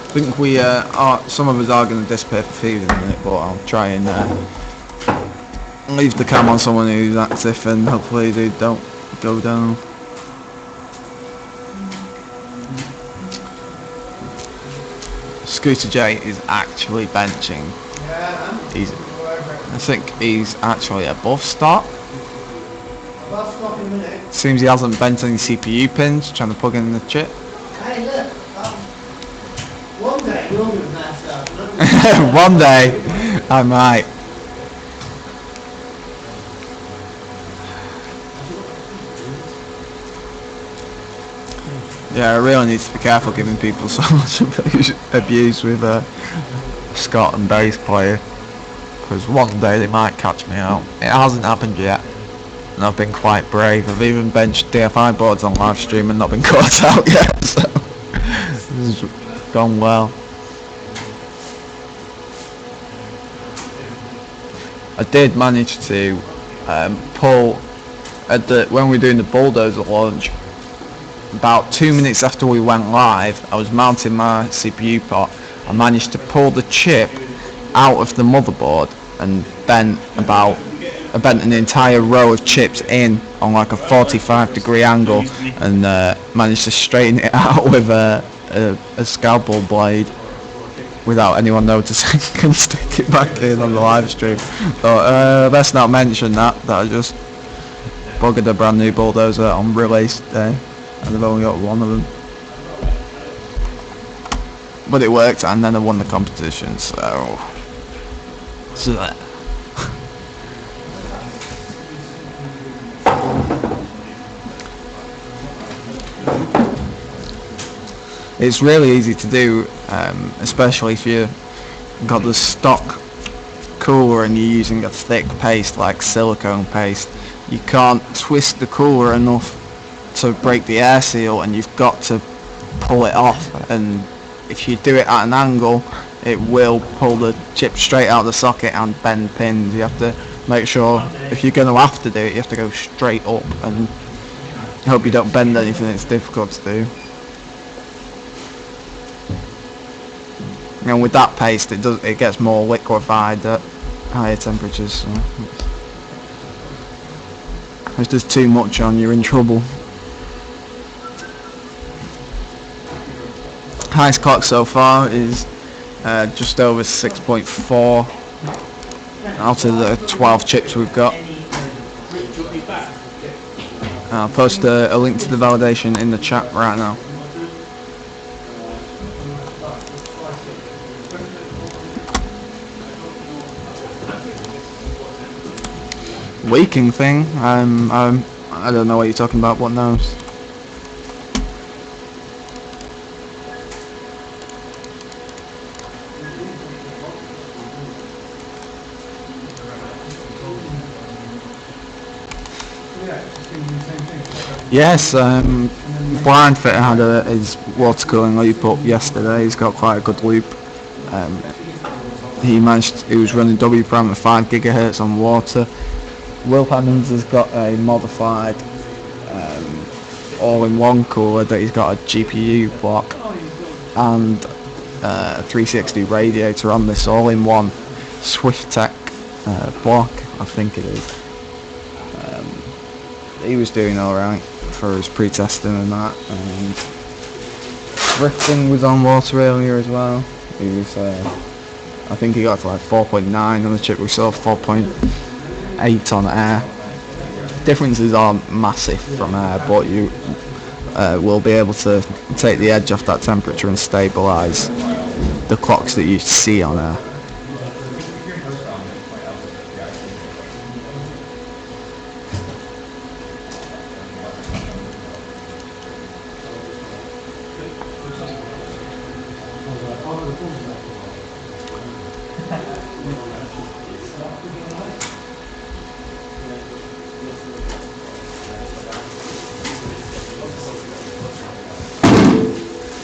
I think we some of us are going to disappear for feed in a minute, but I'll try and leave the cam on someone who's active and hopefully they don't go down. Scooter J is actually benching. I think he's actually above stop. Seems he hasn't bent any CPU pins, trying to plug in the chip. Hey, look, one day you're going to mess up. One day, I might. Yeah, I really need to be careful giving people so much abuse with Scott and bass player. Because one day they might catch me out. It hasn't happened yet, and I've been quite brave. I've even benched DFI boards on live stream and not been caught out yet, so this has gone well. I did manage to pull when we were doing the bulldozer launch. About 2 minutes after we went live, I was mounting my CPU pot. I managed to pull the chip out of the motherboard and bent an entire row of chips in on like a 45-degree angle and managed to straighten it out with a scalpel blade without anyone noticing and stick it back in on the live stream. But let's not mention that I just buggered a brand new bulldozer on release day and I've only got one of them. But it worked and then I won the competition, so that. It's really easy to do, especially if you've got the stock cooler and you're using a thick paste like silicone paste. You can't twist the cooler enough to break the air seal and you've got to pull it off, and if you do it at an angle it will pull the chip straight out of the socket and bend pins. You have to make sure, if you're going to have to do it, you have to go straight up and hope you don't bend anything. It's difficult to do. And with that paste, it gets more liquefied at higher temperatures. So if there's too much on, you're in trouble. Highest clock so far is just over 6.4 out of the 12 chips we've got. I'll post a link to the validation in the chat right now. Leaking thing? I don't know what you're talking about. What knows? Yes, Blind Fitter had his water cooling loop up yesterday. He's got quite a good loop. He was running W prime at 5 gigahertz on water. Will Hammond's has got a modified all-in-one cooler that he's got a GPU block and a 360 radiator on this all-in-one SwiftTech block, I think it is. He was doing alright for his pre-testing and that, and Rifting was on water earlier as well. He was, I think he got to like 4.9 on the chip. We saw 4.8 on air. Differences aren't massive from air, but you will be able to take the edge off that temperature and stabilise the clocks that you see on air.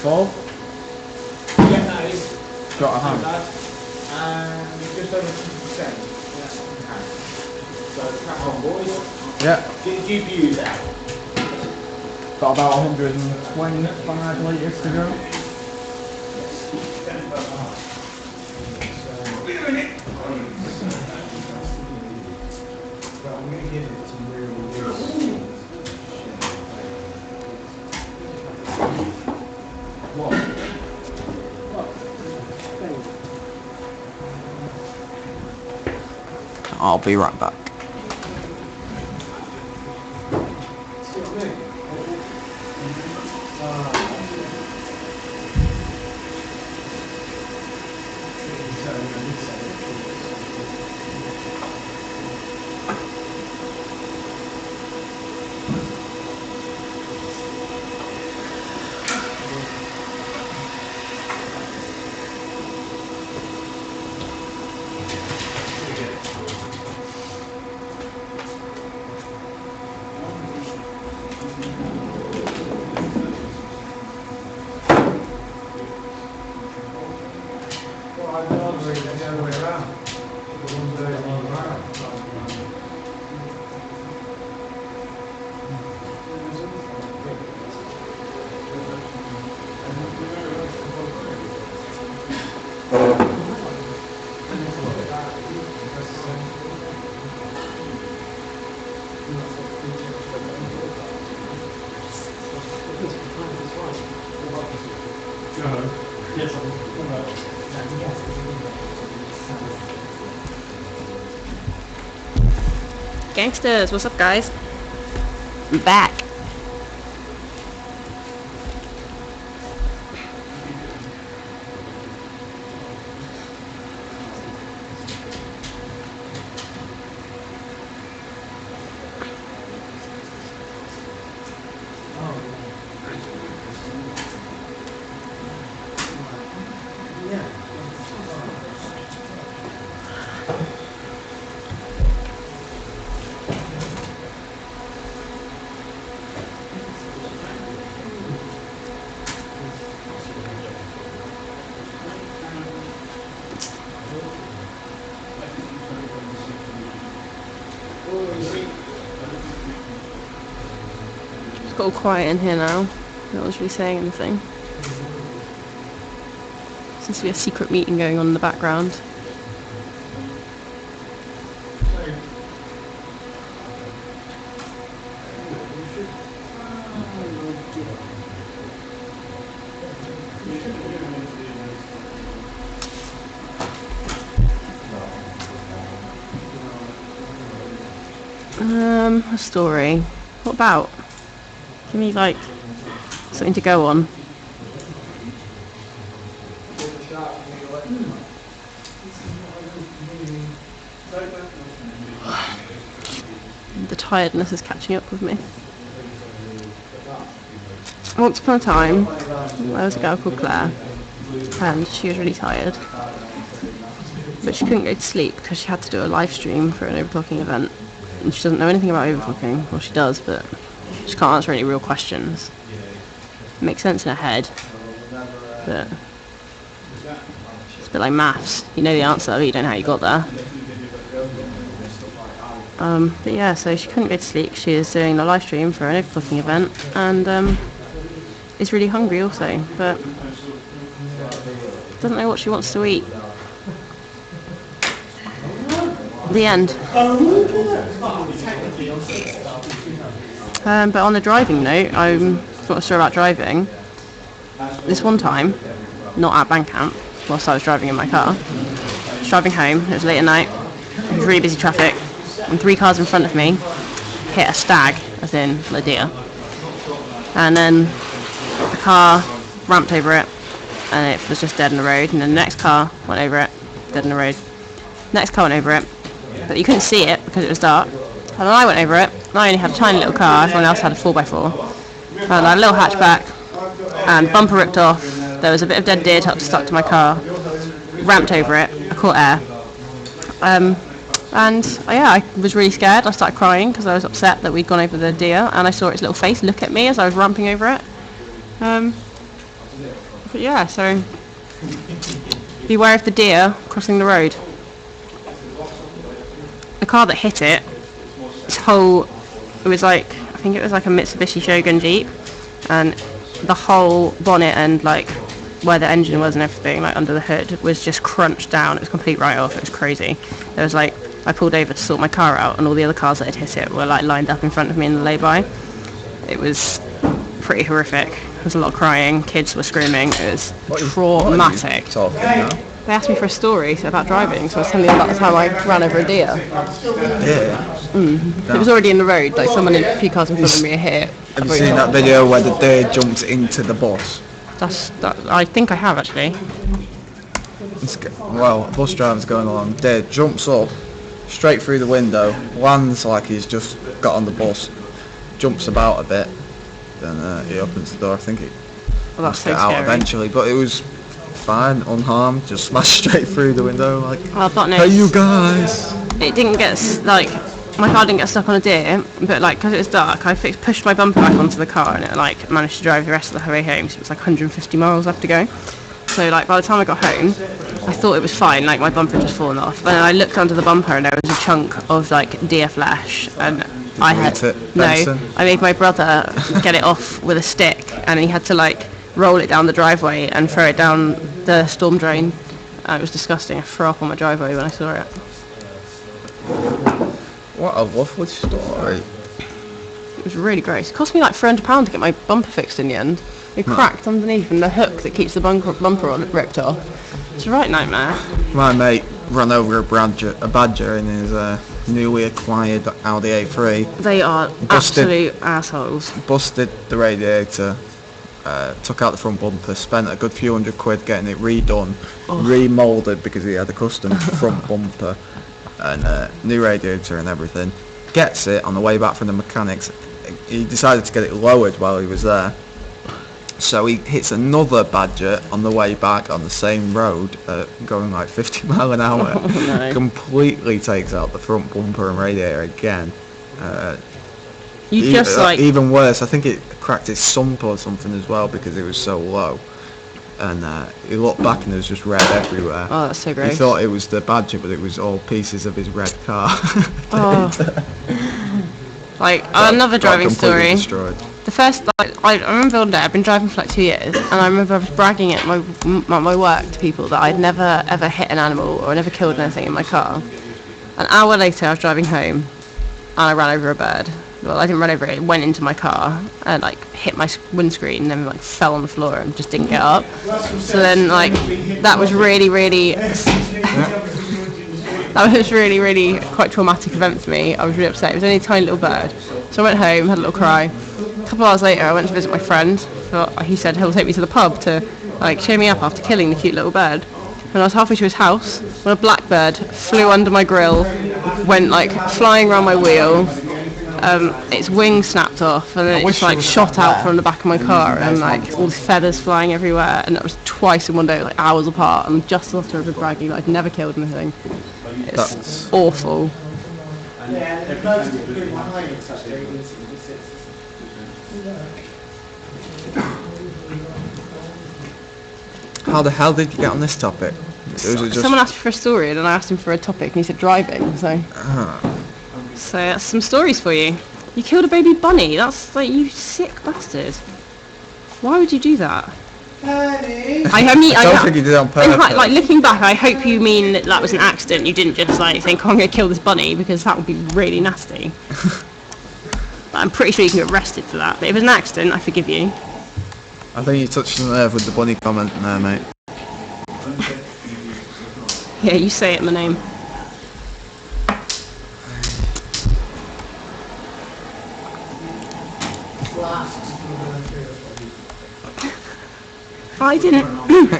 Full? Yeah, that is. Got a hand. And just over 2%. That's what we have. So crack on, boys. Yeah. Get the GPUs out. Got about 125 litres to go. Wait a minute. I'll be right back. Gangsters, what's up, guys? I'm back. got all quiet in here now. No one's really saying anything. Seems to be a secret meeting going on in the background. A story. What about? Give me like something to go on. The tiredness is catching up with me. Once upon a time, there was a girl called Claire, and she was really tired. But she couldn't go to sleep because she had to do a live stream for an overclocking event. And she doesn't know anything about overclocking. Well, she does, but she can't answer any real questions. It makes sense in her head, but it's a bit like maths. You know the answer, but you don't know how you got there. But yeah, so she couldn't go to sleep. She is doing a live stream for an overclocking event, and is really hungry also, but doesn't know what she wants to eat. The end. But on the driving note, I've got a story about driving. This one time, not at band camp, whilst I was driving in my car, I was driving home, it was late at night, it was really busy traffic, and 3 cars in front of me hit a stag, as in a deer. And then the car ramped over it, and it was just dead in the road, and then the next car went over it, dead in the road. Next car went over it, but you couldn't see it because it was dark. And then I went over it, and I only had a tiny little car, everyone else had a 4x4. And I had a little hatchback, and bumper ripped off, there was a bit of dead deer stuck to my car, ramped over it, I caught air. I was really scared, I started crying because I was upset that we'd gone over the deer, and I saw its little face look at me as I was ramping over it. But yeah, so beware of the deer crossing the road. The car that hit it, it was like, I think it was like a Mitsubishi Shogun Jeep, and the whole bonnet and like where the engine was and everything, like under the hood, was just crunched down. It was complete write-off. It was crazy. There was like, I pulled over to sort my car out, and all the other cars that had hit it were like lined up in front of me in the lay-by. It was pretty horrific. There was a lot of crying. Kids were screaming. It was traumatic. They asked me for a story about driving, so I was telling them about the time I ran over a deer. Yeah. It was already in the road, like someone in a few cars in front of me are here. Have you seen that video where the deer jumps into the bus? I think I have actually. Well, a bus driver's going along, deer jumps up, straight through the window, lands like he's just got on the bus, jumps about a bit, then he opens the door. I think he must get out eventually, but it was fine, unharmed, just smashed straight through the window like, hey you guys! It didn't get, like, my car didn't get stuck on a deer, but like, because it was dark, I pushed my bumper back onto the car, and it like managed to drive the rest of the way home, so it was like 150 miles left to go. So like, by the time I got home, I thought it was fine, like my bumper had just fallen off, and then I looked under the bumper and there was a chunk of like deer flesh, and I made my brother get it off with a stick, and he had to like roll it down the driveway and throw it down the storm drain. It was disgusting. I threw up on my driveway when I saw it. What a lovely story. It was really gross. It cost me like £300 to get my bumper fixed in the end. It cracked underneath, and the hook that keeps the bumper on ripped off. It's a right nightmare. My mate ran over a badger in his newly acquired Audi A3. They are absolute assholes. Busted the radiator, took out the front bumper, spent a good few £100 getting it redone, remoulded because he had a custom front bumper and new radiator and everything. Gets it on the way back from the mechanics. He decided to get it lowered while he was there. So he hits another badger on the way back on the same road, going like 50 mile an hour. Oh, no. Completely takes out the front bumper and radiator again. Even worse, I think it cracked his sump or something as well because it was so low. And he looked back and there was just red everywhere. Oh, that's so gross. He thought it was the badger, but it was all pieces of his red car. Oh. Like, another Got driving completely story. destroyed. The first, like, I remember one day, I've been driving for like 2 years, and I remember I was bragging at my work to people that I'd never ever hit an animal or never killed anything in my car. An hour later, I was driving home, and I ran over a bird. Well, I didn't run over it. It went into my car and like hit my windscreen, and then like fell on the floor and just didn't get up. So then, like, that was really quite traumatic event for me. I was really upset. It was only a tiny little bird. So I went home, had a little cry. A couple of hours later, I went to visit my friend. He said he'll take me to the pub to like cheer me up after killing the cute little bird. When I was halfway to his house, when a blackbird flew under my grill, went like flying around my wheel. Its wing snapped off, and then it just like shot out from the back of my car, and like all these feathers flying everywhere. And that was twice in one day, like hours apart. And just after I've been bragging that I'd never killed anything. It's awful. How the hell did you get on this topic? Was it just... Someone asked me for a story, and then I asked him for a topic, and he said driving. So that's some stories for you. You killed a baby bunny. That's like, you sick bastard. Why would you do that? I don't think you did it on purpose. Like, looking back, I hope you mean that was an accident. You didn't just like think, oh, I'm going to kill this bunny, because that would be really nasty. But I'm pretty sure you can get arrested for that. But if it's an accident, I forgive you. I think you touched on the nerve with the bunny comment there, mate. Yeah, you say it, my name. I didn't.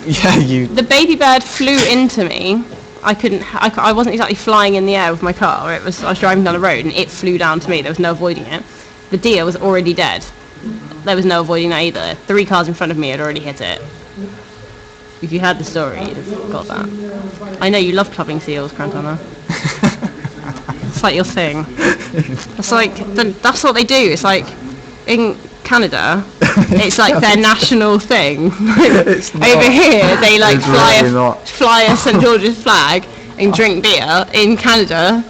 Yeah, you. The baby bird flew into me. I wasn't exactly flying in the air with my car. I was driving down the road and it flew down to me. There was no avoiding it. The deer was already dead. There was no avoiding that either. 3 cars in front of me had already hit it. If you had the story, you'd have got that. I know you love clubbing seals, Crantana. It's like your thing. It's like that's what they do. It's like in Canada, it's like their national thing. Over here, they like fly a St George's flag and drink beer. In Canada,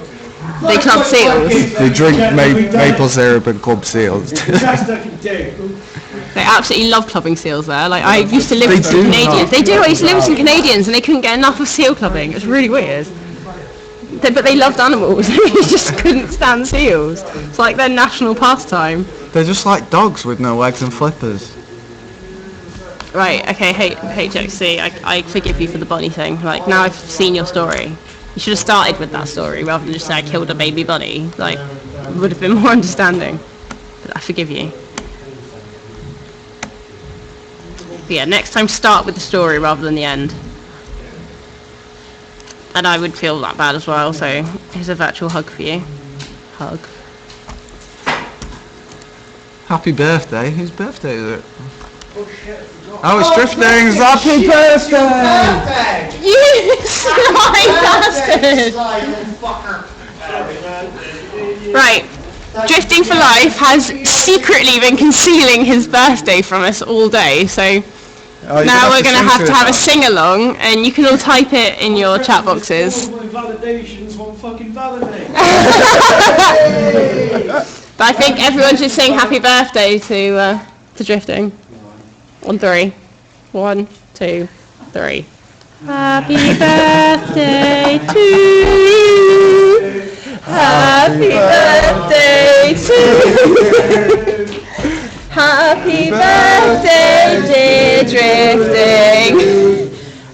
they club seals. They drink maple syrup and club seals. They absolutely love clubbing seals there. Like, I used to live with some Canadians. They do. I used to live with some Canadians, and they couldn't get enough of seal clubbing. It was really weird. But they loved animals. They just couldn't stand seals. It's like their national pastime. They're just like dogs with no legs and flippers. Right, okay, HXC, I forgive you for the bunny thing. Like, now I've seen your story. You should have started with that story rather than just say I killed a baby bunny. Like, it would have been more understanding. But I forgive you. But yeah, next time start with the story rather than the end. And I would feel that bad as well, so here's a virtual hug for you. Hug. Happy birthday. Whose birthday is it? Oh, it's Drifting's happy birthday! You bastard! Right. Drifting for Life has secretly been concealing his birthday from us all day, so now we're going to have a sing-along, and you can all type it in your chat boxes. But I think everyone should sing happy birthday to Drifting. On 3. 1, 2, 3. Happy birthday to you. Happy birthday to you. Happy birthday, dear Drifting.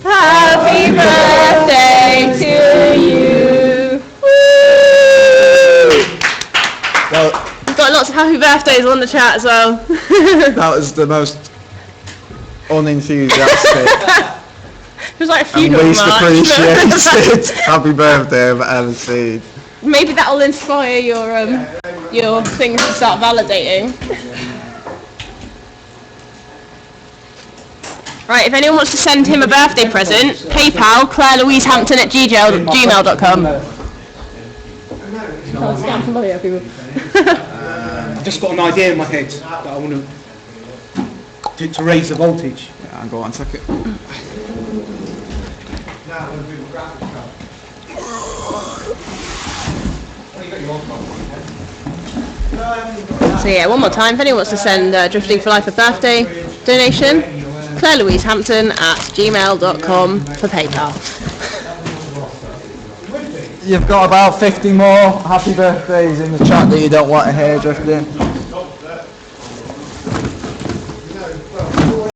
Happy birthday to you. Woo! Well, we've got lots of happy birthdays on the chat as well. That was the most unenthusiastic. It was like a funeral least march. Appreciated happy birthday I've ever seen. Maybe that'll inspire your things to start validating. Right, if anyone wants to send him a birthday present, PayPal, clairelouisehampton@gmail.com. I've just got an idea in my head that I want to raise the voltage. Yeah, I'll go on a second. So yeah, one more time, if anyone wants to send Drifting for Life a birthday donation, clairelouisehampton@gmail.com for PayPal. You've got about 50 more happy birthdays in the chat that you don't want to hear, Drifting. No, well,